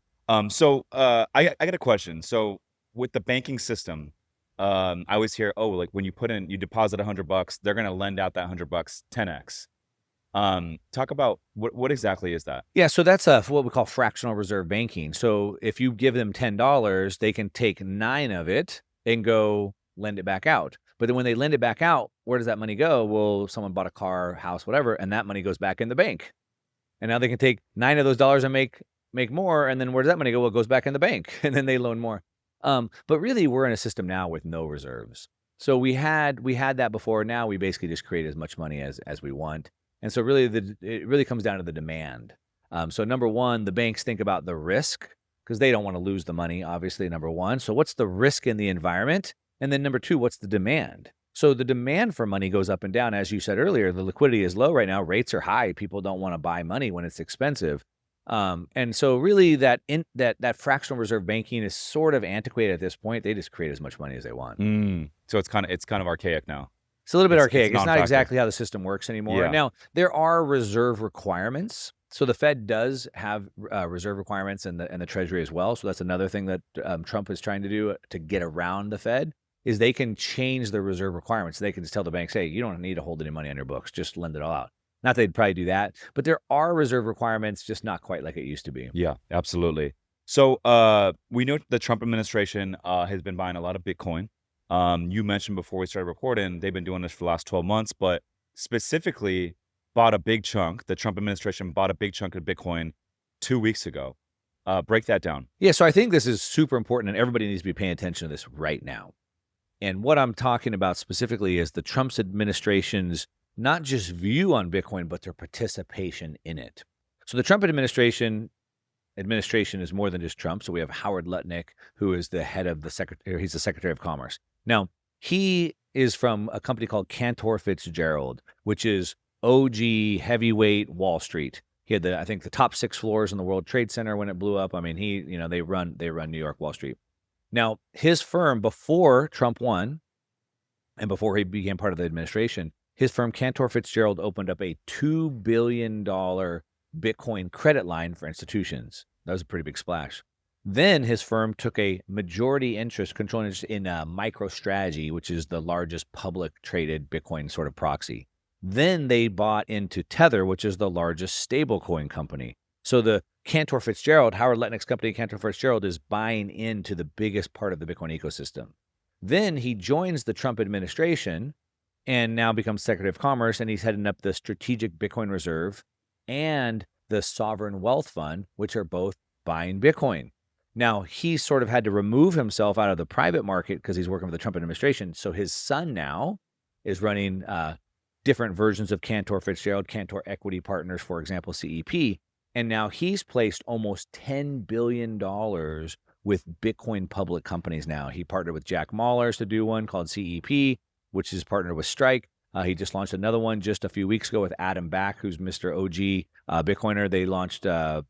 So I got a question. So with the banking system, I always hear, oh, like when you deposit $100, they're gonna lend out that $100 10x. Talk about what exactly is that? Yeah, so that's what we call fractional reserve banking. So if you give them $10, they can take 9 of it and go lend it back out. But then when they lend it back out, where does that money go? Well, someone bought a car, house, whatever, and that money goes back in the bank. And now they can take 9 of those dollars and make more. And then where does that money go? Well, it goes back in the bank, and then they loan more. But really, we're in a system now with no reserves. So we had that before. Now we basically just create as much money as we want. And so really, it really comes down to the demand. So number one, the banks think about the risk because they don't want to lose the money, obviously, number one. So what's the risk in the environment? And then number two, what's the demand? So the demand for money goes up and down. As you said earlier, the liquidity is low right now. Rates are high. People don't want to buy money when it's expensive. And so really that fractional reserve banking is sort of antiquated at this point. They just create as much money as they want. So it's kind of archaic now. It's a little bit archaic. It's not exactly how the system works anymore. Yeah. Now, there are reserve requirements. So the Fed does have reserve requirements and the Treasury as well. So that's another thing that Trump is trying to do to get around the Fed is they can change the reserve requirements. They can just tell the banks, hey, you don't need to hold any money on your books. Just lend it all out. Not that they'd probably do that, but there are reserve requirements, just not quite like it used to be. Yeah, absolutely. So we know the Trump administration has been buying a lot of Bitcoin. You mentioned before we started recording, they've been doing this for the last 12 months, but specifically bought a big chunk. The Trump administration bought a big chunk of Bitcoin 2 weeks ago. Break that down. Yeah, so I think this is super important, and everybody needs to be paying attention to this right now. And what I'm talking about specifically is the Trump's administration's not just view on Bitcoin, but their participation in it. So the Trump administration is more than just Trump. So we have Howard Lutnick, who is the head of he's the Secretary of Commerce. Now, he is from a company called Cantor Fitzgerald, which is OG heavyweight Wall Street. He had I think the top 6 floors in the World Trade Center when it blew up. I mean, they run New York Wall Street. Now, his firm, before Trump won and before he became part of the administration, his firm, Cantor Fitzgerald, opened up a $2 billion Bitcoin credit line for institutions. That was a pretty big splash. Then his firm took a majority interest, controlling interest in MicroStrategy, which is the largest public traded Bitcoin sort of proxy. Then they bought into Tether, which is the largest stablecoin company. So the Cantor Fitzgerald, Howard Lutnick's company, Cantor Fitzgerald, is buying into the biggest part of the Bitcoin ecosystem. Then he joins the Trump administration and now becomes Secretary of Commerce, and he's heading up the Strategic Bitcoin Reserve and the Sovereign Wealth Fund, which are both buying Bitcoin. Now, he sort of had to remove himself out of the private market because he's working for the Trump administration. So his son now is running different versions of Cantor Fitzgerald, Cantor Equity Partners, for example, CEP. And now he's placed almost $10 billion with Bitcoin public companies now. He partnered with Jack Mallers to do one called CEP, which is partnered with Strike. He just launched another one just a few weeks ago with Adam Back, who's Mr. OG Bitcoiner. They launched a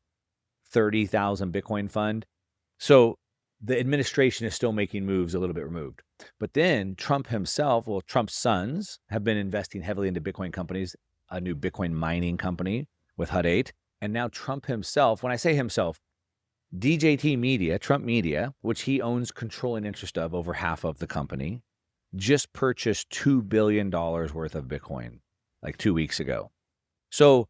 30,000 Bitcoin fund. So the administration is still making moves a little bit removed. But then Trump's sons have been investing heavily into Bitcoin companies, a new Bitcoin mining company with Hut 8. And now Trump himself, when I say himself, DJT Media, Trump Media, which he owns controlling interest of over half of the company, just purchased $2 billion worth of Bitcoin like 2 weeks ago. So,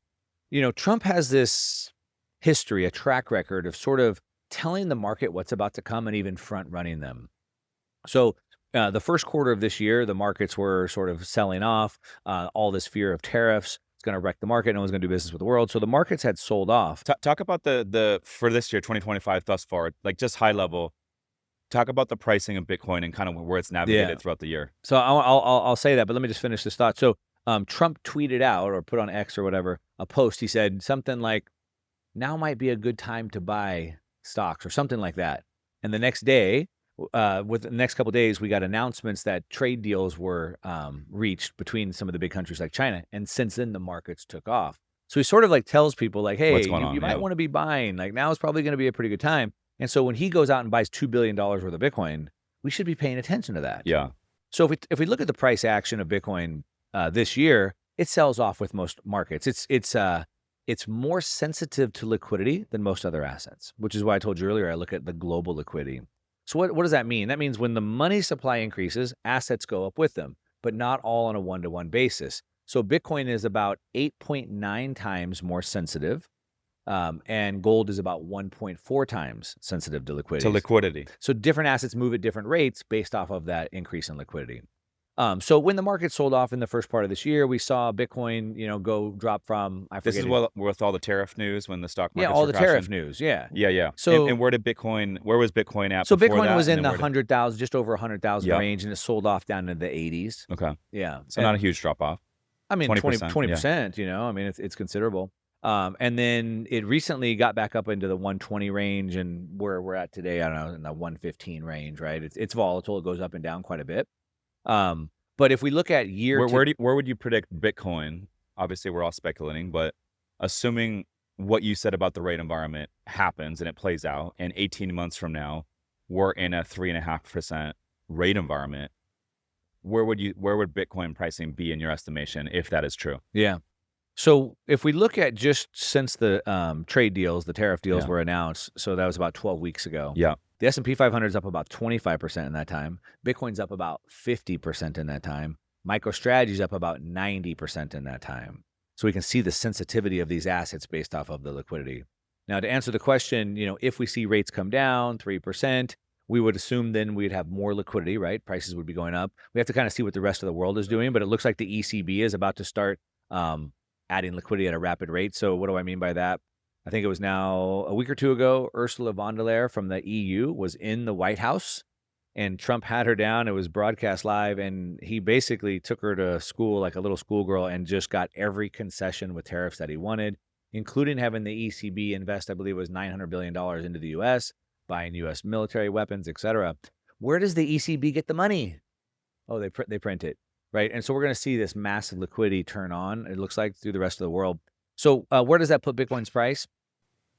Trump has this history, a track record of sort of telling the market what's about to come and even front running them. So the first quarter of this year, the markets were sort of selling off, all this fear of tariffs. It's going to wreck the market. No one's going to do business with the world. So the markets had sold off. Talk about the for this year, 2025 thus far, like just high level. Talk about the pricing of Bitcoin and kind of where it's navigated throughout the year. So I'll say that, but let me just finish this thought. So Trump tweeted out or put on X or whatever, a post. He said something like, now might be a good time to buy stocks or something like that. And the next day, with the next couple of days, we got announcements that trade deals were reached between some of the big countries like China. And since then, the markets took off. So he sort of like tells people like, hey, What's going you on? might Yeah. want to be buying. Like now is probably going to be a pretty good time. And so when he goes out and buys $2 billion worth of Bitcoin, we should be paying attention to that. Yeah. So if we look at the price action of Bitcoin this year, it sells off with most markets. It's more sensitive to liquidity than most other assets, which is why I told you earlier I look at the global liquidity. So what does that mean? That means when the money supply increases, assets go up with them, but not all on a one-to-one basis. So Bitcoin is about 8.9 times more sensitive, and gold is about 1.4 times sensitive to To liquidity. liquidity. So different assets move at different rates based off of that increase in liquidity. So when the market sold off in the first part of this year, we saw Bitcoin, go drop from, I This forget is it. with all the tariff news when the stock Yeah, markets all were the crashing. tariff news. Yeah. Yeah, yeah. So And where was Bitcoin at so before Bitcoin that? was And in then the where did 100,000, just over 100,000 Yep. range, and it sold off down to the 80s. Okay. Yeah. So not a huge drop off. I mean, 20%, 20%, I mean, it's considerable. And then it recently got back up into the 120 range, and where we're at today, I don't know, in the 115 range, right? It's volatile. It goes up and down quite a bit. But if we look at Where would you predict Bitcoin? Obviously, we're all speculating, but assuming what you said about the rate environment happens and it plays out, and 18 months from now, we're in a 3.5% rate environment, where would Bitcoin pricing be in your estimation if that is true? Yeah. So if we look at just since the trade deals, the tariff deals Yeah. were announced, so that was about 12 weeks ago. Yeah. The S&P 500 is up about 25% in that time. Bitcoin's up about 50% in that time. MicroStrategy's up about 90% in that time. So we can see the sensitivity of these assets based off of the liquidity. Now, to answer the question, if we see rates come down 3%, we would assume then we'd have more liquidity, right? Prices would be going up. We have to kind of see what the rest of the world is doing, but it looks like the ECB is about to start adding liquidity at a rapid rate. So what do I mean by that? I think it was now a week or two ago, Ursula von der Leyen from the EU was in the White House, and Trump had her down. It was broadcast live, and he basically took her to school like a little schoolgirl and just got every concession with tariffs that he wanted, including having the ECB invest, I believe it was $900 billion into the U.S., buying U.S. military weapons, et cetera. Where does the ECB get the money? Oh, they print it, right? And so we're going to see this massive liquidity turn on, it looks like, through the rest of the world. So where does that put Bitcoin's price?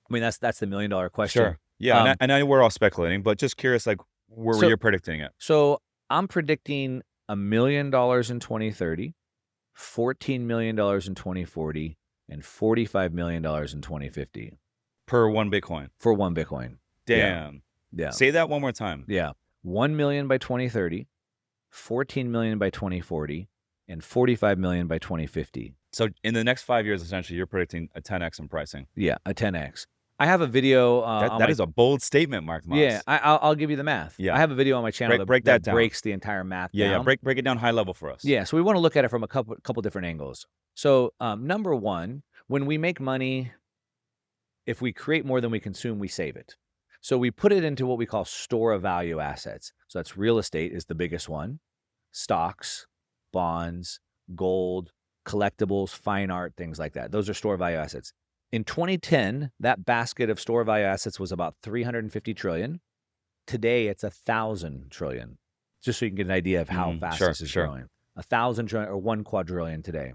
I mean, that's the $1 million question. Sure. Yeah, and I know we're all speculating, but just curious, like where you're predicting it. So I'm predicting $1 million in 2030, $14 million in 2040, and $45 million in 2050 Per one Bitcoin. for one Bitcoin. Damn. Yeah. Say that one more time. Yeah. 1 million by 2030, 14 million by 2040, and 45 million by 2050. So in the next 5 years, essentially, you're predicting a 10x in pricing. Yeah, a 10x. I have a video. That is a bold statement, Mark Moss. Yeah, I'll give you the math. Yeah. I have a video on my channel Break that down. breaks the entire math Yeah, down. yeah. Break it down high level for us. Yeah, so we want to look at it from a couple different angles. So number one, when we make money, if we create more than we consume, we save it. So we put it into what we call store of value assets. So that's real estate is the biggest one, stocks, bonds, gold, collectibles, fine art, things like that. Those are store of value assets. In 2010, that basket of store of value assets was about 350 trillion. Today, it's 1,000 trillion. Just so you can get an idea of how fast this is growing. 1,000 trillion or 1 quadrillion today.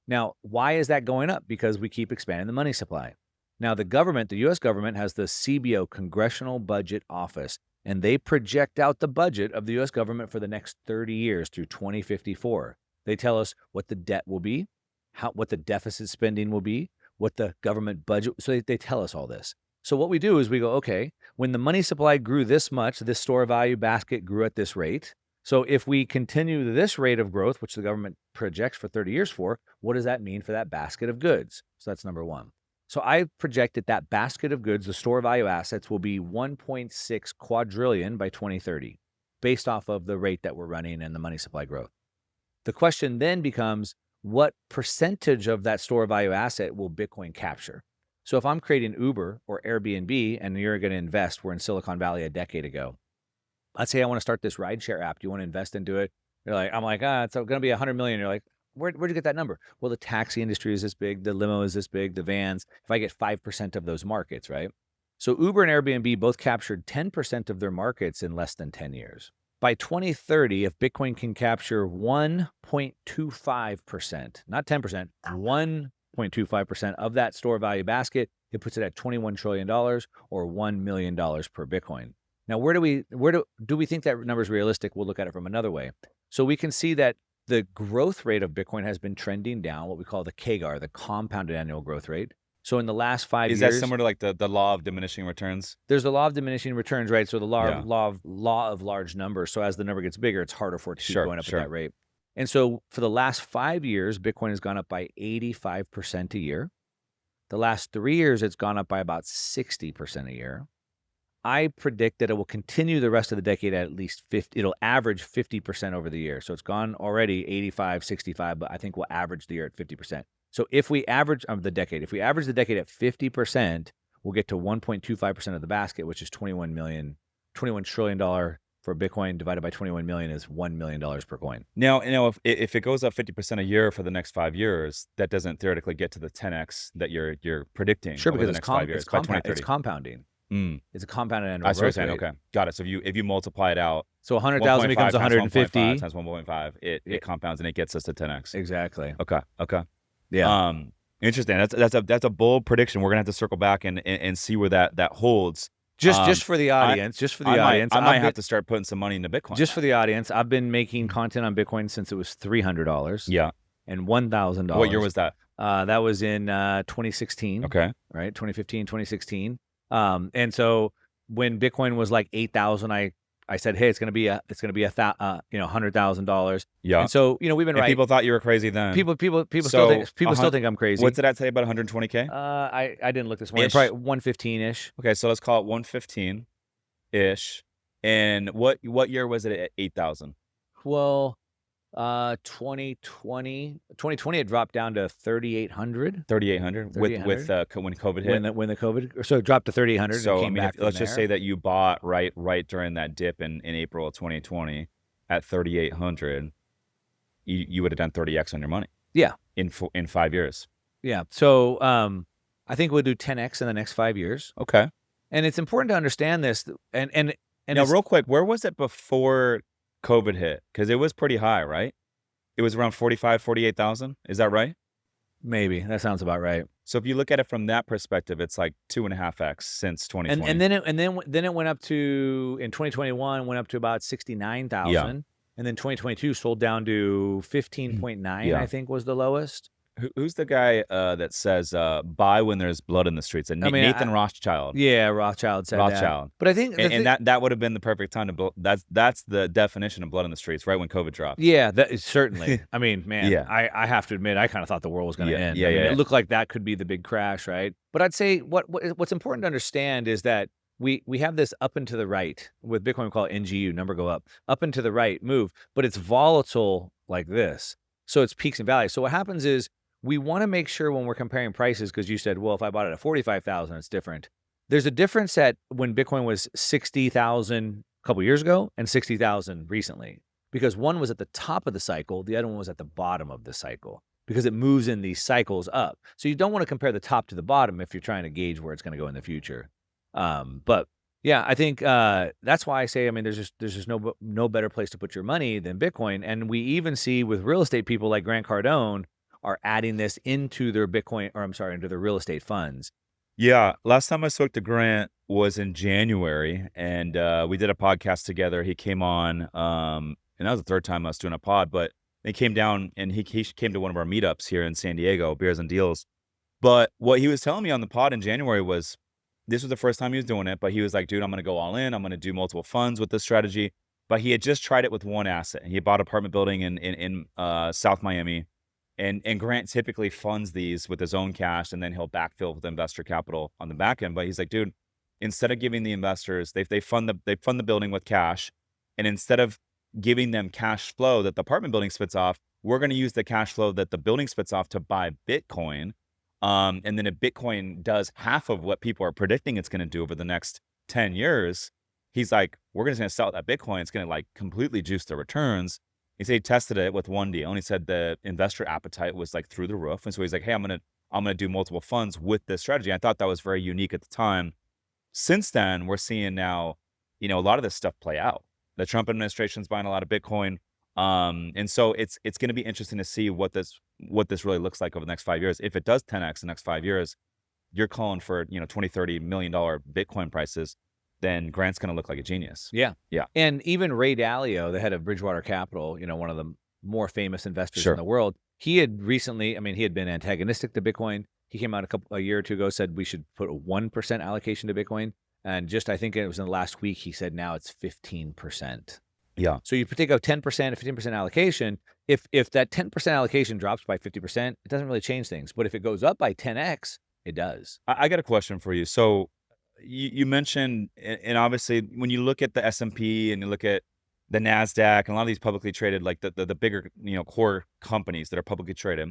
Now, why is that going up? Because we keep expanding the money supply. Now, the government, the U.S. government, has the CBO, Congressional Budget Office, and they project out the budget of the U.S. government for the next 30 years through 2054. They tell us what the debt will be, what the deficit spending will be, what the government budget. So they tell us all this. So what we do is we go, okay, when the money supply grew this much, this store value basket grew at this rate. So if we continue this rate of growth, which the government projects for 30 years for, what does that mean for that basket of goods? So that's number one. So I projected that basket of goods, the store value assets, will be 1.6 quadrillion by 2030, based off of the rate that we're running and the money supply growth. The question then becomes, what percentage of that store value asset will Bitcoin capture? So if I'm creating Uber or Airbnb and you're going to invest, we're in Silicon Valley a decade ago. Let's say I want to start this rideshare app. Do you want to invest into it? I'm like, it's going to be 100 million. You're like, where'd you get that number? Well, the taxi industry is this big. The limo is this big. The vans. If I get 5% of those markets, right? So Uber and Airbnb both captured 10% of their markets in less than 10 years. By 2030, if Bitcoin can capture 1.25%, not 10%, 1.25% of that store value basket, it puts it at $21 trillion or $1 million per Bitcoin. Now, where do we think that number is realistic? We'll look at it from another way. So we can see that the growth rate of Bitcoin has been trending down, what we call the CAGR, the compounded annual growth rate. So in the last 5 years, Is that similar to like the law of diminishing returns? There's the law of diminishing returns, right? So the Yeah. law of large numbers. So as the number gets bigger, it's harder for it to keep going up Sure. at that rate. And so for the last 5 years, Bitcoin has gone up by 85% a year. The last 3 years, it's gone up by about 60% a year. I predict that it will continue the rest of the decade at least 50. It'll average 50% over the year. So it's gone already 85, 65, but I think we'll average the year at 50%. So if we average the decade at 50%, we'll get to 1.25% of the basket, which is $21 trillion for Bitcoin divided by 21 million is $1 million per coin. Now, if it goes up 50% a year for the next 5 years, that doesn't theoretically get to the 10x that you're predicting. Sure, over because the next 5 years by 2030. it's compounding. It's a compounded annual I see what you're growth saying. rate. Okay, got it. So if you multiply it out, So 100,000 becomes 150 times 1.5, it compounds and it gets us to 10x. Exactly. Okay. Yeah. Interesting. That's a bold prediction. We're gonna have to circle back and see where that holds. Just for the audience, I might have to start putting some money into Bitcoin. Just for the audience, I've been making content on Bitcoin since it was $300. Yeah. And $1,000. What year was that? That was in 2016. Okay. Right, 2015, 2016. And so when Bitcoin was like 8,000, I said, hey, it's gonna be $100,000. Yeah. And so we've been right. People thought you were crazy then. People still think I'm crazy. What's it at today? About 120K? I didn't look this morning. Ish. Probably 115-ish. Okay, so let's call it 115-ish. And what year was it at 8,000? Well, 2020 it dropped down to 3,800. 3,800 with when COVID hit. When the COVID, so it dropped to 3,800. So and came back let's just say that you bought right during that dip in April of 2020 at 3,800, you would have done 30x on your money. Yeah. In 5 years. Yeah. So I think we'll do 10x in the next 5 years. Okay. And it's important to understand this. And now, real quick, where was it before COVID hit? Because it was pretty high, right? It was around 45, 48,000. Is that right? Maybe. That sounds about right. So if you look at it from that perspective, it's like 2.5x since 2020. And then it went up to, in 2021, went up to about 69,000. Yeah. And then 2022 sold down to 15.9, Yeah. I think was the lowest. Who's the guy that says buy when there's blood in the streets? Nathan Rothschild. Yeah, Rothschild said Rothschild. that. But I think that would have been the perfect time to that's the definition of blood in the streets, right when COVID dropped. Yeah, that is certainly. I mean, man, Yeah. I have to admit, I kind of thought the world was going to end. Yeah, I mean, yeah. It looked like that could be the big crash, right? But I'd say what's important to understand is that we have this up and to the right with Bitcoin. We call it NGU, number go up and to the right move, but it's volatile like this. So it's peaks and valleys. So what happens is we want to make sure when we're comparing prices, because you said, well, if I bought it at 45,000, it's different. There's a difference at when Bitcoin was 60,000 a couple years ago and 60,000 recently, because one was at the top of the cycle, the other one was at the bottom of the cycle, because it moves in these cycles up. So you don't want to compare the top to the bottom if you're trying to gauge where it's going to go in the future. But yeah, I think that's why I say, I mean, there's just no better place to put your money than Bitcoin. And we even see with real estate people like Grant Cardone are adding this into their into their real estate funds. Yeah. Last time I spoke to Grant was in January, and we did a podcast together. He came on, and that was the third time I was doing a pod, but he came down and he came to one of our meetups here in San Diego, Beers and Deals. But what he was telling me on the pod in January was, this was the first time he was doing it, but he was like, dude, I'm going to go all in. I'm going to do multiple funds with this strategy. But he had just tried it with one asset. He bought an apartment building in South Miami. And Grant typically funds these with his own cash, and then he'll backfill with investor capital on the back end. But he's like, dude, instead of giving the investors, they fund the building with cash, and instead of giving them cash flow that the apartment building spits off, we're going to use the cash flow that the building spits off to buy Bitcoin. And then if Bitcoin does half of what people are predicting it's going to do over the next 10 years, he's like, we're just going to sell that Bitcoin. It's going to like completely juice the returns. He said he tested it with one deal, and he said the investor appetite was like through the roof. And so he's like, hey, I'm gonna do multiple funds with this strategy. I thought that was very unique at the time. Since then, we're seeing now, a lot of this stuff play out. The Trump administration's buying a lot of Bitcoin. And so it's going to be interesting to see what this really looks like over the next 5 years. If it does 10x the next 5 years, you're calling for, 20, $30 million Bitcoin prices, then Grant's going to look like a genius. Yeah. Yeah. And even Ray Dalio, the head of Bridgewater Capital, one of the more famous investors in the world, he had recently, he had been antagonistic to Bitcoin. He came out a year or two ago, said we should put a 1% allocation to Bitcoin. And I think it was in the last week, he said now it's 15%. Yeah. So you take a 10%, a 15% allocation. If that 10% allocation drops by 50%, it doesn't really change things. But if it goes up by 10x, it does. I got a question for you. So you mentioned, and obviously when you look at the S&P and you look at the NASDAQ and a lot of these publicly traded, like the bigger, core companies that are publicly traded,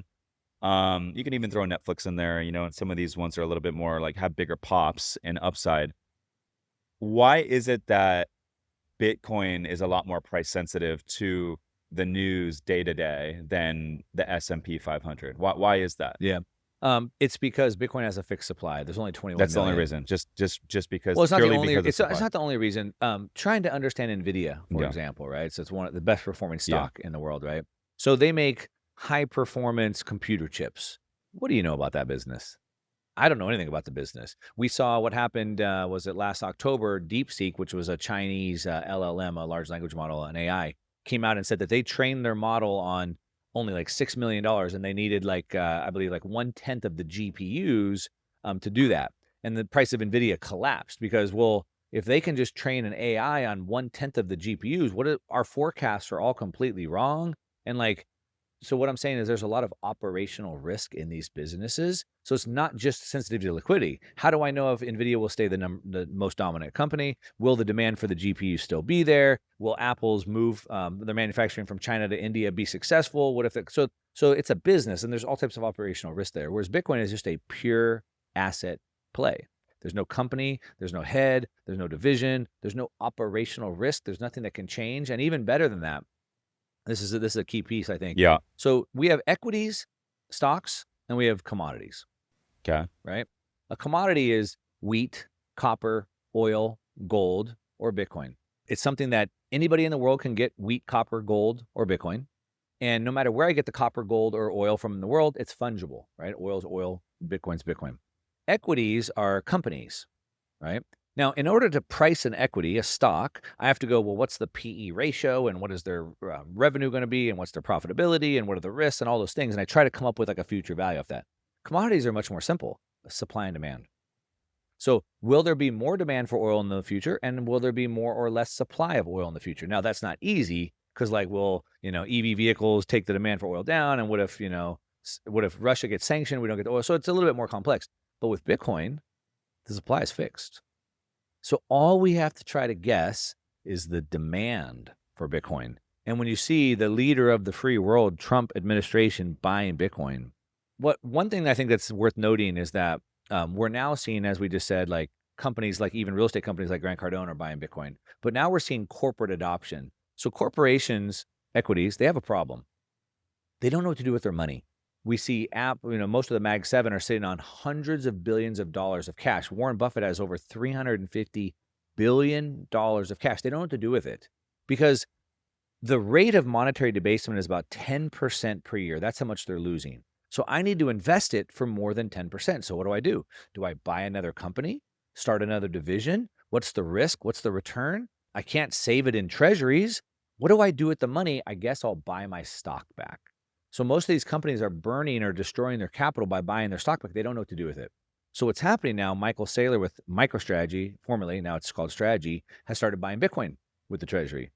you can even throw Netflix in there, and some of these ones are a little bit more like have bigger pops and upside. Why is it that Bitcoin is a lot more price sensitive to the news day to day than the S&P 500? Why is that? Yeah. It's because Bitcoin has a fixed supply. There's only 21 That's the million. only reason. Just because. Well, it's not the only. Because It's not the only reason. Trying to understand Nvidia, for Yeah. example, right? So it's one of the best performing stock in the world, right? So they make high performance computer chips. What do you know about that business? I don't know anything about the business. We saw what happened. Was it last October? DeepSeek, which was a Chinese LLM, a large language model, an AI, came out and said that they trained their model on only like $6 million, and they needed I believe like 1/10 of the GPUs to do that. And the price of Nvidia collapsed because, well, if they can just train an AI on 1/10 of the GPUs, our forecasts are all completely wrong. And so what I'm saying is there's a lot of operational risk in these businesses. So it's not just sensitive to liquidity. How do I know if Nvidia will stay the most dominant company? Will the demand for the GPU still be there? Will Apple's move their manufacturing from China to India be successful? What if so it's a business and there's all types of operational risk there. Whereas Bitcoin is just a pure asset play. There's no company, there's no head, there's no division, there's no operational risk. There's nothing that can change. And even better than that, this is a key piece, I think. Yeah. So we have equities, stocks, and we have commodities. Okay. Right? A commodity is wheat, copper, oil, gold, or Bitcoin. It's something that anybody in the world can get: wheat, copper, gold, or Bitcoin. And no matter where I get the copper, gold, or oil from in the world, it's fungible, right? Oil's oil, Bitcoin's Bitcoin. Equities are companies, right? Now, in order to price an equity, a stock, I have to go, well, what's the PE ratio and what is their revenue going to be and what's their profitability and what are the risks and all those things. And I try to come up with like a future value of that. Commodities are much more simple: supply and demand. So will there be more demand for oil in the future, and will there be more or less supply of oil in the future? Now, that's not easy because EV vehicles take the demand for oil down. And what if Russia gets sanctioned? We don't get the oil. So it's a little bit more complex. But with Bitcoin, the supply is fixed. So all we have to try to guess is the demand for Bitcoin. And when you see the leader of the free world, Trump administration, buying Bitcoin, one thing I think that's worth noting is that we're now seeing, as we just said, like companies, like even real estate companies like Grant Cardone are buying Bitcoin. But now we're seeing corporate adoption. So corporations, equities, they have a problem. They don't know what to do with their money. We see most of the Mag 7 are sitting on hundreds of billions of dollars of cash. Warren Buffett has over $350 billion of cash. They don't know what to do with it because the rate of monetary debasement is about 10% per year. That's how much they're losing. So I need to invest it for more than 10%. So what do? Do I buy another company, start another division? What's the risk? What's the return? I can't save it in treasuries. What do I do with the money? I guess I'll buy my stock back. So most of these companies are burning or destroying their capital by buying their stock back. They don't know what to do with it. So what's happening now, Michael Saylor with MicroStrategy, formerly, now it's called Strategy, has started buying Bitcoin with the treasury.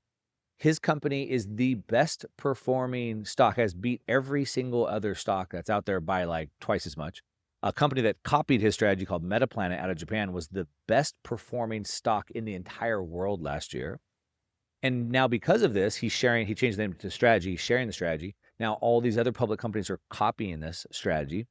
His company is the best performing stock, has beat every single other stock that's out there by like twice as much. A company that copied his strategy called Metaplanet out of Japan was the best performing stock in the entire world last year. And now because of this, he changed the name to Strategy, he's sharing the strategy. Now all these other public companies are copying this strategy.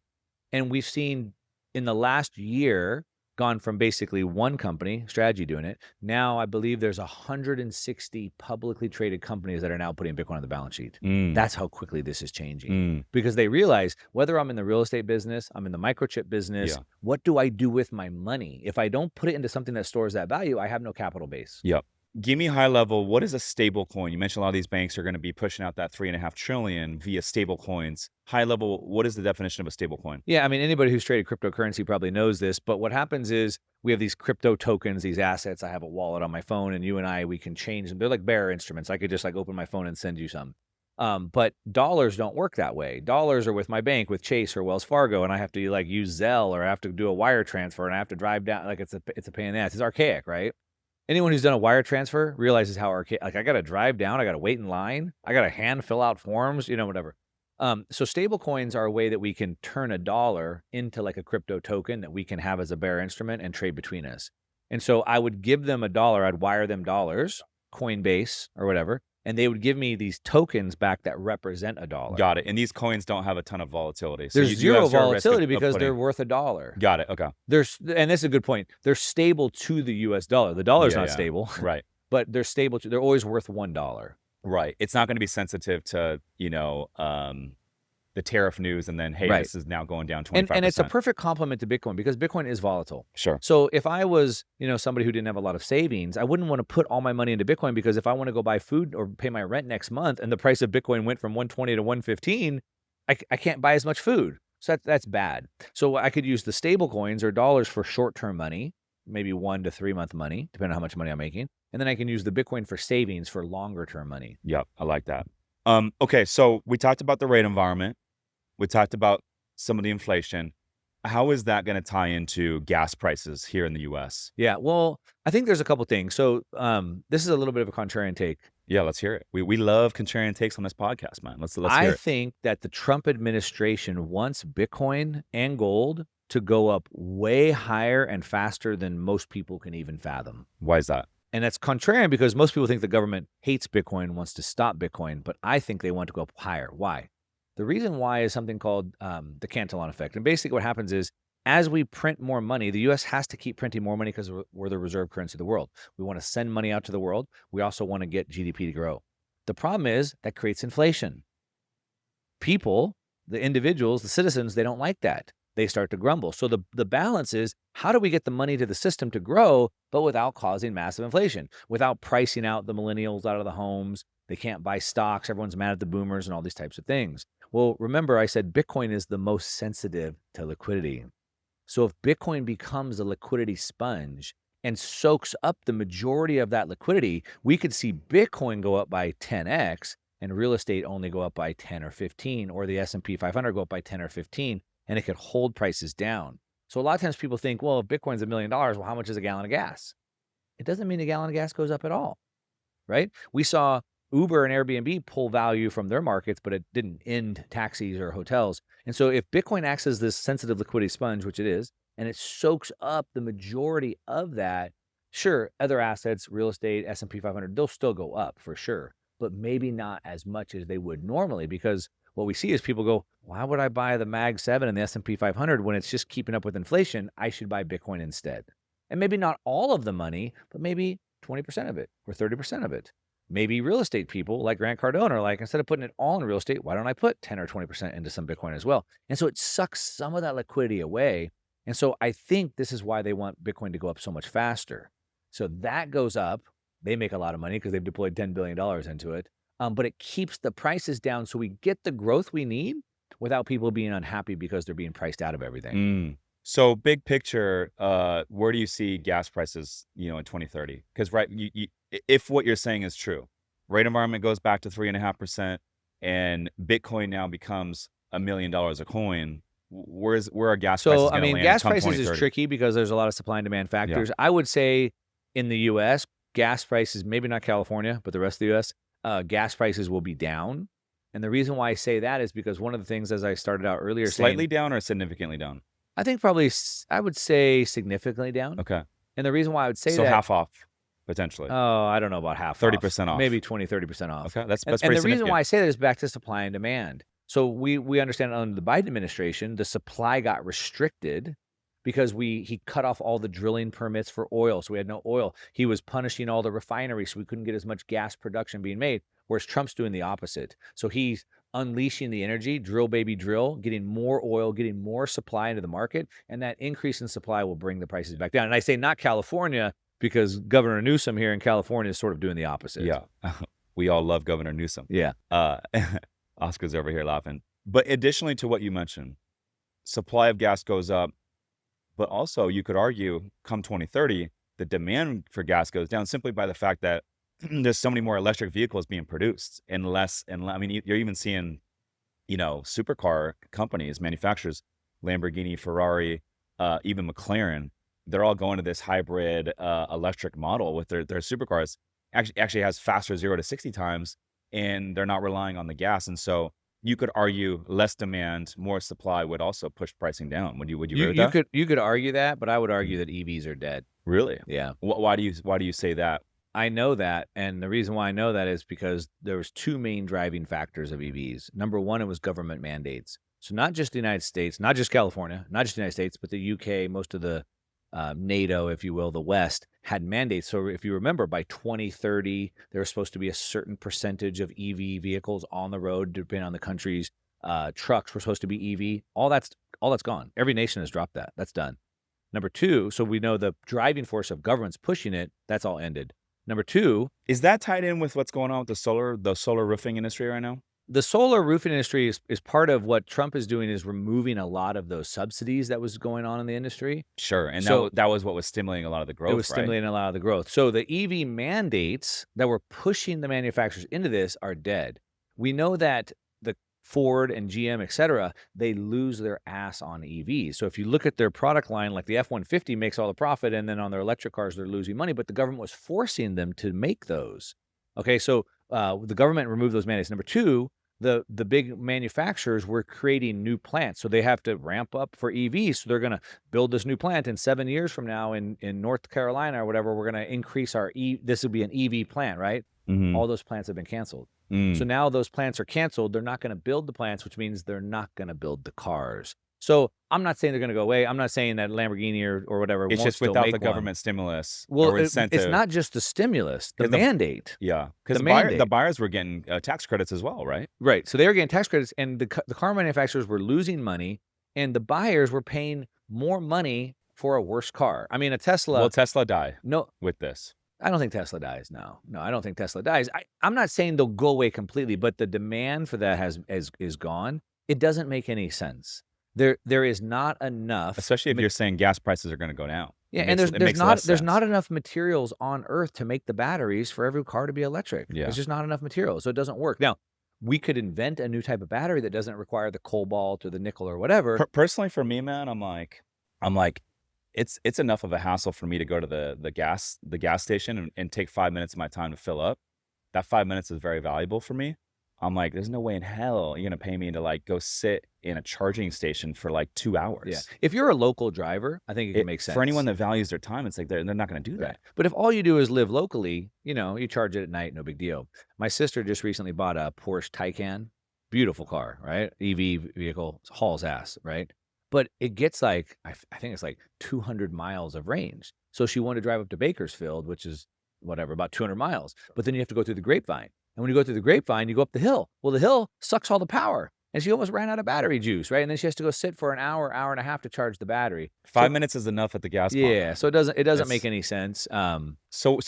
And we've seen in the last year, gone from basically one company, Strategy, doing it. Now I believe there's 160 publicly traded companies that are now putting Bitcoin on the balance sheet. That's how quickly this is changing because they realize whether I'm in the real estate business, I'm in the microchip business, what do I do with my money? If I don't put it into something that stores that value, I have no capital base. Yep. Give me high level, what is a stable coin? You mentioned a lot of these banks are going to be pushing out that $3.5 trillion via stable coins. High level, what is the definition of a stable coin? Yeah, I mean, anybody who's traded cryptocurrency probably knows this, but what happens is we have these crypto tokens, these assets. I have a wallet on my phone, and you and I, we can change them. They're like bearer instruments. I could just like open my phone and send you some. But dollars don't work that way. Dollars are with my bank, with Chase or Wells Fargo, and I have to like use Zelle or I have to do a wire transfer and I have to drive down. Like it's a pain in the ass. It's archaic, right? Anyone who's done a wire transfer realizes how archaic. Like I got to drive down, I got to wait in line, I got to hand fill out forms, whatever. So stable coins are a way that we can turn a dollar into like a crypto token that we can have as a bearer instrument and trade between us. And so I would give them a dollar, I'd wire them dollars, Coinbase or whatever, and they would give me these tokens back that represent a dollar. Got it. And these coins don't have a ton of volatility. So There's you do zero have zero risk volatility of because putting- they're worth a dollar. Got it. Okay. And this is a good point. They're stable to the US dollar. The dollar's not Yeah. stable, Right. but they're stable they're always worth $1. Right. It's not going to be sensitive to, the tariff news and then, hey, Right. this is now going down 25%. And it's a perfect complement to Bitcoin because Bitcoin is volatile. Sure. So if I was, somebody who didn't have a lot of savings, I wouldn't want to put all my money into Bitcoin because if I want to go buy food or pay my rent next month and the price of Bitcoin went from 120 to 115, I can't buy as much food. So that's bad. So I could use the stable coins or dollars for short-term money, maybe 1 to 3 month money, depending on how much money I'm making. And then I can use the Bitcoin for savings for longer term money. Yep. I like that. Okay. So we talked about the rate environment. We talked about some of the inflation. How is that going to tie into gas prices here in the U.S.? Yeah, well, I think there's a couple things. So this is a little bit of a contrarian take. Yeah, let's hear it. We love contrarian takes on this podcast, man. Let's hear it. I think that the Trump administration wants Bitcoin and gold to go up way higher and faster than most people can even fathom. Why is that? And that's contrarian because most people think the government hates Bitcoin, wants to stop Bitcoin, but I think they want to go up higher. Why? The reason why is something called the Cantillon effect. And basically what happens is as we print more money, the U.S. has to keep printing more money because we're the reserve currency of the world. We want to send money out to the world. We also want to get GDP to grow. The problem is that creates inflation. People, the individuals, the citizens, they don't like that. They start to grumble. So the balance is how do we get the money to the system to grow, but without causing massive inflation, without pricing out the millennials out of the homes? They can't buy stocks. Everyone's mad at the boomers and all these types of things. Well, remember I said Bitcoin is the most sensitive to liquidity. So if Bitcoin becomes a liquidity sponge and soaks up the majority of that liquidity, we could see Bitcoin go up by 10x and real estate only go up by 10 or 15, or the S&P 500 go up by 10 or 15, and it could hold prices down. So a lot of times people think, well, if Bitcoin's $1 million, well, how much is a gallon of gas? It doesn't mean a gallon of gas goes up at all, right? We saw Uber and Airbnb pull value from their markets, but it didn't end taxis or hotels. And so if Bitcoin acts as this sensitive liquidity sponge, which it is, and it soaks up the majority of that, sure, other assets, real estate, S&P 500, they'll still go up for sure, but maybe not as much as they would normally, because what we see is people go, why would I buy the Mag 7 and the S&P 500 when it's just keeping up with inflation? I should buy Bitcoin instead. And maybe not all of the money, but maybe 20% of it or 30% of it. Maybe real estate people like Grant Cardone are like, instead of putting it all in real estate, why don't I put 10 or 20% into some Bitcoin as well? And so it sucks some of that liquidity away. And so I think this is why they want Bitcoin to go up so much faster. So that goes up. They make a lot of money because they've deployed $10 billion into it. But it keeps the prices down so we get the growth we need without people being unhappy because they're being priced out of everything. So big picture, where do you see gas prices, in 2030? Because if what you're saying is true, rate environment goes back to 3.5%, and Bitcoin now becomes $1 million a coin. Where are gas prices going to land? Gas prices is tricky because there's a lot of supply and demand factors. Yeah. I would say in the U.S., gas prices, maybe not California, but the rest of the U.S., gas prices will be down. And the reason why I say that is because one of the things, as I started out earlier, slightly down or significantly down? I think probably, I would say significantly down. Okay. And the reason why I would say that. So half off, potentially. Oh, I don't know about half 30% off. Maybe 20, 30% off. Okay, that's and pretty the reason why I say that is back to supply and demand. So we understand under the Biden administration, the supply got restricted because he cut off all the drilling permits for oil, so we had no oil. He was punishing all the refineries, so we couldn't get as much gas production being made, whereas Trump's doing the opposite. So he's unleashing the energy, drill, baby, drill, getting more oil, getting more supply into the market, and that increase in supply will bring the prices back down. And I say not California because Governor Newsom here in California is sort of doing the opposite. Yeah. We all love Governor Newsom. Yeah. Oscar's over here laughing. But additionally to what you mentioned, supply of gas goes up, but also you could argue come 2030, the demand for gas goes down simply by the fact that there's so many more electric vehicles being produced and less. And I mean, you're even seeing, supercar companies, manufacturers, Lamborghini, Ferrari, even McLaren, they're all going to this hybrid electric model with their supercars. Actually has faster 0 to 60 times, and they're not relying on the gas. And so you could argue less demand, more supply would also push pricing down. Would you agree with that? You could argue that, but I would argue that EVs are dead. Really? Yeah. Why do you say that? I know that, and the reason why I know that is because there was two main driving factors of EVs. Number one, it was government mandates. So not just the United States, not just California, not just the United States, but the UK, most of the NATO, if you will, the West, had mandates. So if you remember, by 2030, there was supposed to be a certain percentage of EV vehicles on the road, depending on the countries. Trucks were supposed to be EV. All that's gone. Every nation has dropped that. That's done. Number two, so we know the driving force of governments pushing it, that's all ended. Number two, is that tied in with what's going on with the solar roofing industry right now? The solar roofing industry is part of what Trump is doing, is removing a lot of those subsidies that was going on in the industry. Sure, and so that was what was stimulating a lot of the growth, It was stimulating a lot of the growth. So the EV mandates that were pushing the manufacturers into this are dead. We know that the Ford and GM, et cetera, they lose their ass on EVs. So if you look at their product line, like the F-150 makes all the profit, and then on their electric cars, they're losing money, but the government was forcing them to make those. Okay, so the government removed those mandates. Number two, the big manufacturers were creating new plants. So they have to ramp up for EVs. So they're going to build this new plant in 7 years from now in North Carolina or whatever. We're going to increase our this will be an EV plant, right? Mm-hmm. All those plants have been canceled. So now those plants are canceled. They're not going to build the plants, which means they're not going to build the cars. So I'm not saying they're going to go away. I'm not saying that Lamborghini or whatever. It's just without the government stimulus. Well, it's not just the stimulus, the mandate. Yeah, because the buyers were getting tax credits as well, right? Right. So they were getting tax credits, and the car manufacturers were losing money, and the buyers were paying more money for a worse car. I mean, a Tesla. Will Tesla die? No, with this. I don't think Tesla dies. No, I don't think Tesla dies. I'm not saying they'll go away completely, but the demand for that is gone. It doesn't make any sense. There is not enough, especially if you're saying gas prices are going to go down. Yeah, and there's not enough materials on Earth to make the batteries for every car to be electric. Yeah. There's just not enough materials, so it doesn't work. Now, we could invent a new type of battery that doesn't require the cobalt or the nickel or whatever. Personally, for me, man, I'm like, it's enough of a hassle for me to go to the gas station and take 5 minutes of my time to fill up. That 5 minutes is very valuable for me. I'm like, there's no way in hell you're going to pay me to like go sit in a charging station for like 2 hours. Yeah. If you're a local driver, I think it can make sense. For anyone that values their time, it's like they're not going to do that. Right. But if all you do is live locally, you charge it at night, no big deal. My sister just recently bought a Porsche Taycan. Beautiful car, right? EV vehicle, hauls ass, right? But it gets like, I think it's like 200 miles of range. So she wanted to drive up to Bakersfield, which is whatever, about 200 miles. But then you have to go through the Grapevine. And when you go through the Grapevine, you go up the hill. Well, the hill sucks all the power. And she almost ran out of battery juice, right? And then she has to go sit for an hour and a half to charge the battery. 5 minutes is enough at the gas pump. Yeah, so it doesn't make any sense. So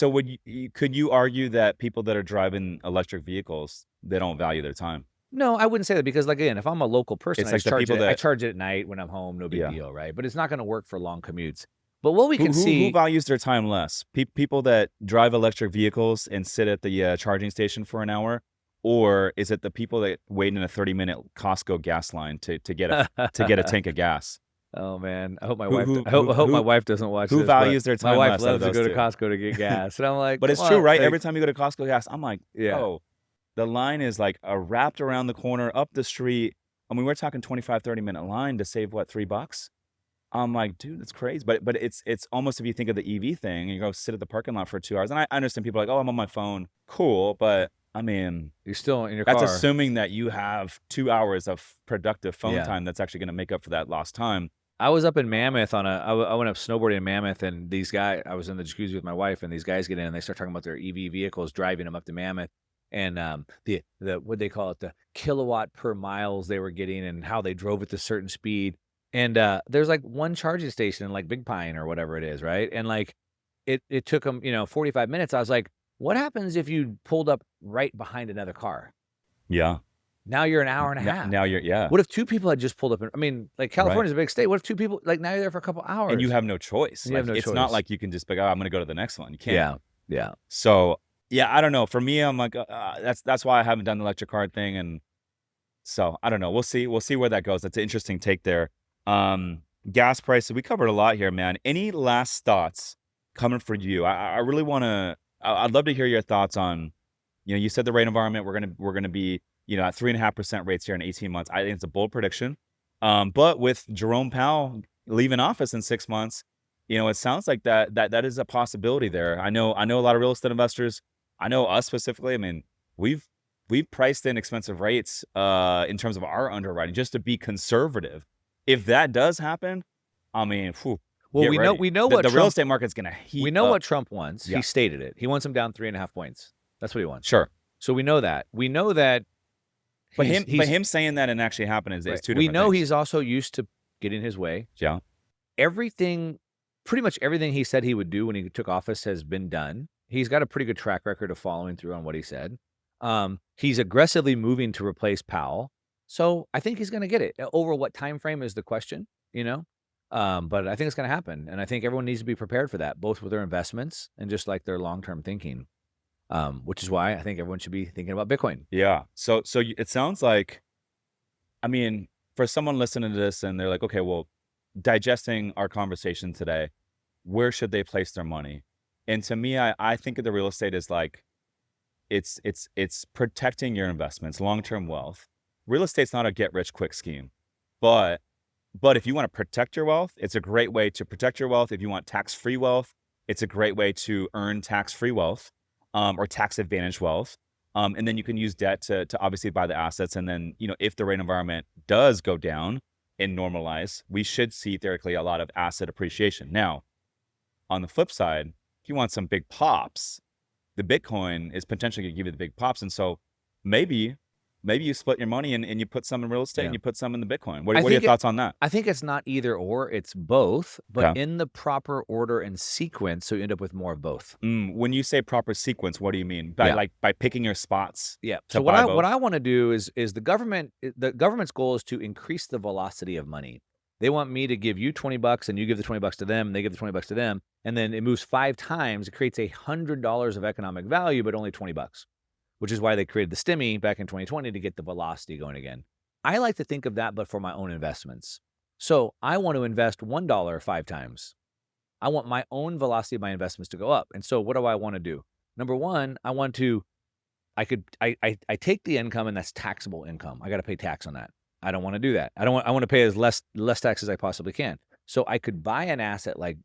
could you argue that people that are driving electric vehicles, they don't value their time? No, I wouldn't say that, because, like, again, if I'm a local person, I charge it at night when I'm home, no big deal, right? But it's not going to work for long commutes. But what we can see... Who values their time less? People that drive electric vehicles and sit at the charging station for an hour? Or is it the people that wait in a 30-minute Costco gas line to get a tank of gas? Oh man, I hope my wife. I hope my wife doesn't watch. Who values their time? My wife loves to go to Costco to get gas, and I'm like, but it's true, right? Every time you go to Costco gas, I'm like, oh, the line is like wrapped around the corner, up the street. I mean, we're talking 25, 30-minute line to save what, $3? I'm like, dude, that's crazy. But it's almost, if you think of the EV thing, you go sit at the parking lot for 2 hours, and I understand people are like, oh, I'm on my phone, cool, but I mean, you're still in your car. That's assuming that you have 2 hours of productive phone time that's actually going to make up for that lost time. I was up in Mammoth on I went up snowboarding in Mammoth, and these guys, I was in the jacuzzi with my wife, and these guys get in and they start talking about their EV vehicles, driving them up to Mammoth, and the what they call it, the kilowatt per miles they were getting, and how they drove at a certain speed. And there's like one charging station in like Big Pine or whatever it is, right? And like it took them 45 minutes. I was like, what happens if you pulled up right behind another car? Yeah. Now you're an hour and a half. Now you're, yeah. What if two people had just pulled up? I mean, like, Right. California's a big state. What if two people, like, now you're there for a couple hours? And you have no choice. And you have Like, no it's not choice. like you can just be like, oh, I'm going to go to the next one. You can't. Yeah, yeah. So, yeah, I don't know. For me, I'm like, that's why I haven't done the electric car thing. And so I don't know. We'll see. We'll see where that goes. That's an interesting take there. Gas prices. We covered a lot here, man. Any last thoughts coming for you? I really want to. I'd love to hear your thoughts on. You said the rate environment. We're gonna be at 3.5% rates here in 18 months. I think it's a bold prediction. But with Jerome Powell leaving office in 6 months, it sounds like that is a possibility there. I know a lot of real estate investors. I know us specifically. I mean, we've priced in expensive rates in terms of our underwriting just to be conservative. If that does happen, I mean, well, we know what the real estate market's gonna heat. We know up. what Trump wants. Yeah. He stated it. He wants him down 3.5 points. That's what he wants. Sure. So we know that. We know that. But him saying that and actually happening is two different We know things. he's also used to getting his way. Yeah. Pretty much everything he said he would do when he took office has been done. He's got a pretty good track record of following through on what he said. He's aggressively moving to replace Powell. So I think he's going to get it. Over what time frame is the question, but I think it's going to happen. And I think everyone needs to be prepared for that, both with their investments and just like their long-term thinking, which is why I think everyone should be thinking about Bitcoin. Yeah. So it sounds like, I mean, for someone listening to this and they're like, okay, well, digesting our conversation today, where should they place their money? And to me, I think of the real estate as like, it's protecting your investments, long-term wealth. Real estate's not a get-rich-quick scheme, but if you want to protect your wealth, it's a great way to protect your wealth. If you want tax-free wealth, it's a great way to earn tax-free wealth, or tax-advantaged wealth. And then you can use debt to obviously buy the assets. And then, if the rate environment does go down and normalize, we should see theoretically a lot of asset appreciation. Now, on the flip side, if you want some big pops, the Bitcoin is potentially going to give you the big pops. And so maybe you split your money and you put some in real estate and you put some in the Bitcoin. What are your thoughts on that? I think it's not either or, it's both, but in the proper order and sequence, so you end up with more of both. When you say proper sequence, what do you mean? By picking your spots? Yeah. So what I want to do is the government's goal is to increase the velocity of money. They want me to give you $20 and you give the $20 to them, and they give the $20 to them, and then it moves 5 times. It creates $100 of economic value, but only $20, which is why they created the stimmy back in 2020 to get the velocity going again. I like to think of that, but for my own investments. So I want to invest $1 5 times. I want my own velocity of my investments to go up. And so what do I want to do? Number one, I take the income, and that's taxable income. I got to pay tax on that. I don't want to do that. I want to pay as less tax as I possibly can. So I could buy an asset like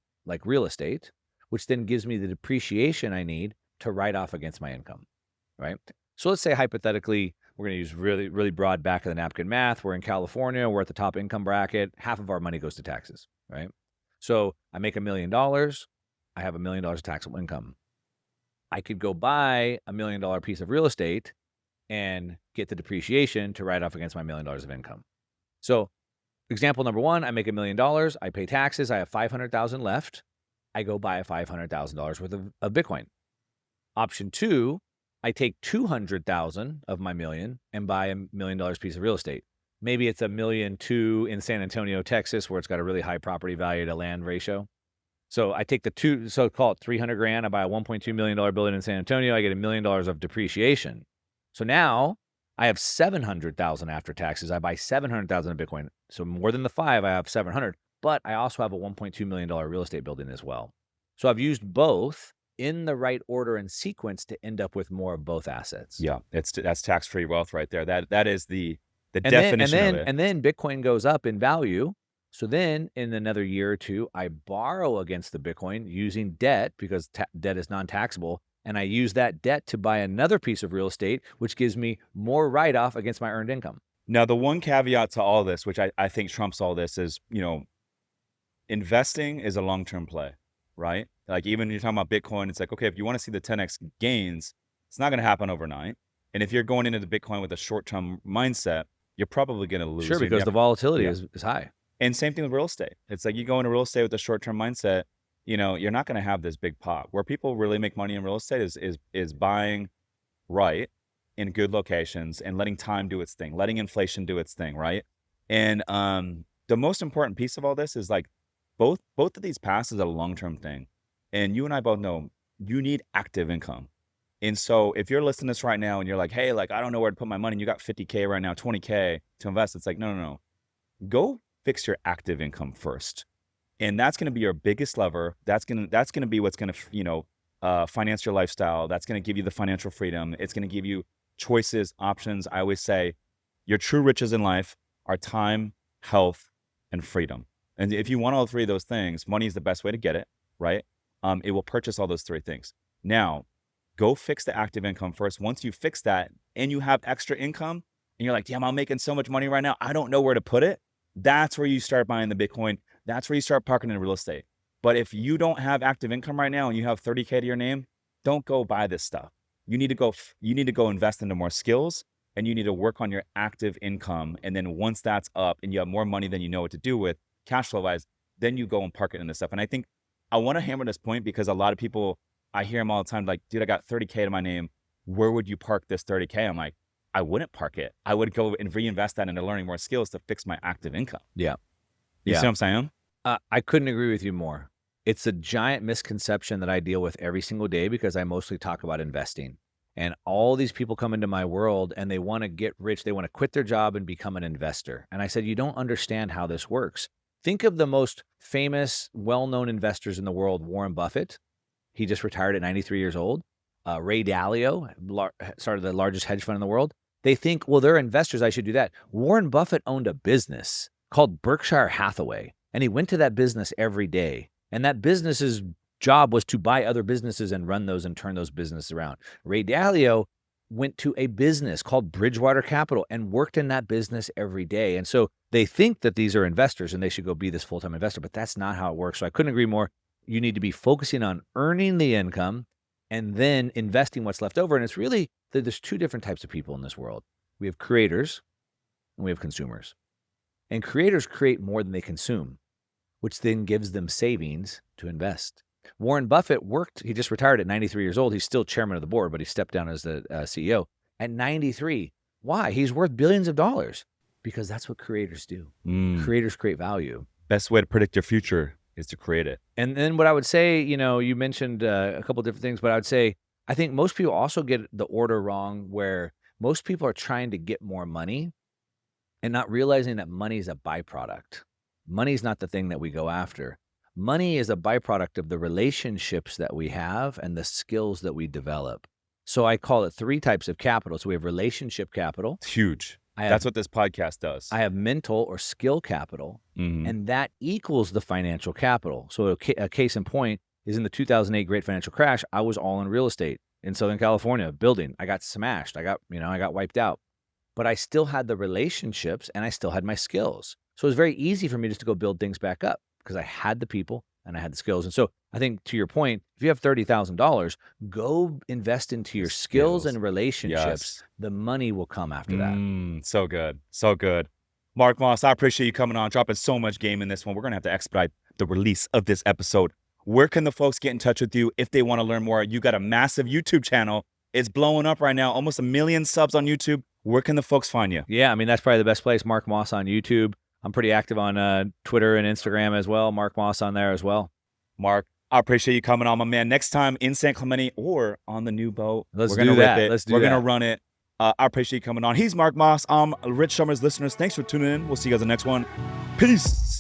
real estate, which then gives me the depreciation I need to write off against my income, right? So let's say hypothetically, we're going to use really, really broad back of the napkin math. We're in California. We're at the top income bracket. Half of our money goes to taxes, right? So I make $1 million. I have $1 million of taxable income. I could go buy $1 million piece of real estate and get the depreciation to write off against my $1 million of income. So example number one, I make $1 million. I pay taxes. I have $500,000 left. I go buy $500,000 worth of Bitcoin. Option two, I take $200,000 of my million and buy $1 million piece of real estate. Maybe it's $1.2 million in San Antonio, Texas, where it's got a really high property value to land ratio. So I take so call it $300,000. I buy a $1.2 million building in San Antonio. I get $1 million of depreciation. So now I have $700,000 after taxes. I buy $700,000 in Bitcoin. So more than the 5, I have 700. But I also have a $1.2 million real estate building as well. So I've used both in the right order and sequence to end up with more of both assets. Yeah, that's tax-free wealth right there. That is the definition of it. And then Bitcoin goes up in value. So then in another year or two, I borrow against the Bitcoin using debt, because debt is non-taxable. And I use that debt to buy another piece of real estate, which gives me more write-off against my earned income. Now, the one caveat to all this, which I think trumps all this, is, investing is a long-term play, right? Like even when you're talking about Bitcoin, it's like, okay, if you want to see the 10x gains, it's not going to happen overnight. And if you're going into the Bitcoin with a short-term mindset, you're probably going to lose. Sure, because the volatility is high. And same thing with real estate. It's like you go into real estate with a short-term mindset, you're not going to have this big pop. Where people really make money in real estate is buying right in good locations and letting time do its thing, letting inflation do its thing, right? And the most important piece of all this is like both of these paths is a long-term thing. And you and I both know you need active income. And so if you're listening to this right now and you're like, hey, like I don't know where to put my money, and you got 50K right now, 20K to invest, it's like, no. Go fix your active income first. And that's going to be your biggest lever. That's going to be what's going to, finance your lifestyle. That's going to give you the financial freedom. It's going to give you choices, options. I always say your true riches in life are time, health, and freedom. And if you want all three of those things, money is the best way to get it, right? It will purchase all those three things. Now, go fix the active income first. Once you fix that and you have extra income and you're like, damn, I'm making so much money right now, I don't know where to put it. That's where you start buying the Bitcoin. That's where you start parking in real estate. But if you don't have active income right now and you have 30K to your name, don't go buy this stuff. You need to go invest into more skills, and you need to work on your active income. And then once that's up and you have more money than you know what to do with cash flow wise, then you go and park it into stuff. And I think I want to hammer this point because a lot of people, I hear them all the time, like, dude, I got 30K to my name. Where would you park this 30K? I'm like, I wouldn't park it. I would go and reinvest that into learning more skills to fix my active income. Yeah. You see what I'm saying? I couldn't agree with you more. It's a giant misconception that I deal with every single day because I mostly talk about investing. And all these people come into my world and they want to get rich. They want to quit their job and become an investor. And I said, you don't understand how this works. Think of the most famous, well-known investors in the world, Warren Buffett. He just retired at 93 years old. Ray Dalio started the largest hedge fund in the world. They think, well, they're investors. I should do that. Warren Buffett owned a business called Berkshire Hathaway, and he went to that business every day. And that business's job was to buy other businesses and run those and turn those businesses around. Ray Dalio went to a business called Bridgewater Capital and worked in that business every day. And so they think that these are investors and they should go be this full-time investor, but that's not how it works. So I couldn't agree more. You need to be focusing on earning the income and then investing what's left over. And it's really, there's two different types of people in this world. We have creators and we have consumers. And creators create more than they consume, which then gives them savings to invest. Warren Buffett worked, he just retired at 93 years old. He's still chairman of the board, but he stepped down as the CEO at 93. Why? He's worth billions of dollars because that's what creators do. Creators create value. Best way to predict your future is to create it. And then what I would say, you mentioned a couple different things, but I would say, I think most people also get the order wrong where most people are trying to get more money and not realizing that money is a byproduct. Money is not the thing that we go after. Money is a byproduct of the relationships that we have and the skills that we develop. So I call it three types of capital. So we have relationship capital. It's huge. That's what this podcast does. I have mental or skill capital, and that equals the financial capital. So a case in point is in the 2008 Great Financial Crash, I was all in real estate in Southern California, building. I got smashed. I got wiped out. But I still had the relationships and I still had my skills. So it was very easy for me just to go build things back up because I had the people and I had the skills. And so I think to your point, if you have $30,000, go invest into your skills and relationships. Yes. The money will come after that. So good. So good. Mark Moss, I appreciate you coming on, dropping so much game in this one. We're going to have to expedite the release of this episode. Where can the folks get in touch with you if they want to learn more? You got a massive YouTube channel. It's blowing up right now. Almost 1 million subs on YouTube. Where can the folks find you? Yeah, I mean, that's probably the best place. Mark Moss on YouTube. I'm pretty active on Twitter and Instagram as well. Mark Moss on there as well. Mark, I appreciate you coming on, my man. Next time in San Clemente or on the new boat, Let's we're do gonna that. rip it. Let's do We're that. gonna run it. I appreciate you coming on. He's Mark Moss. I'm Rich Summers listeners. Thanks for tuning in. We'll see you guys in the next one. Peace.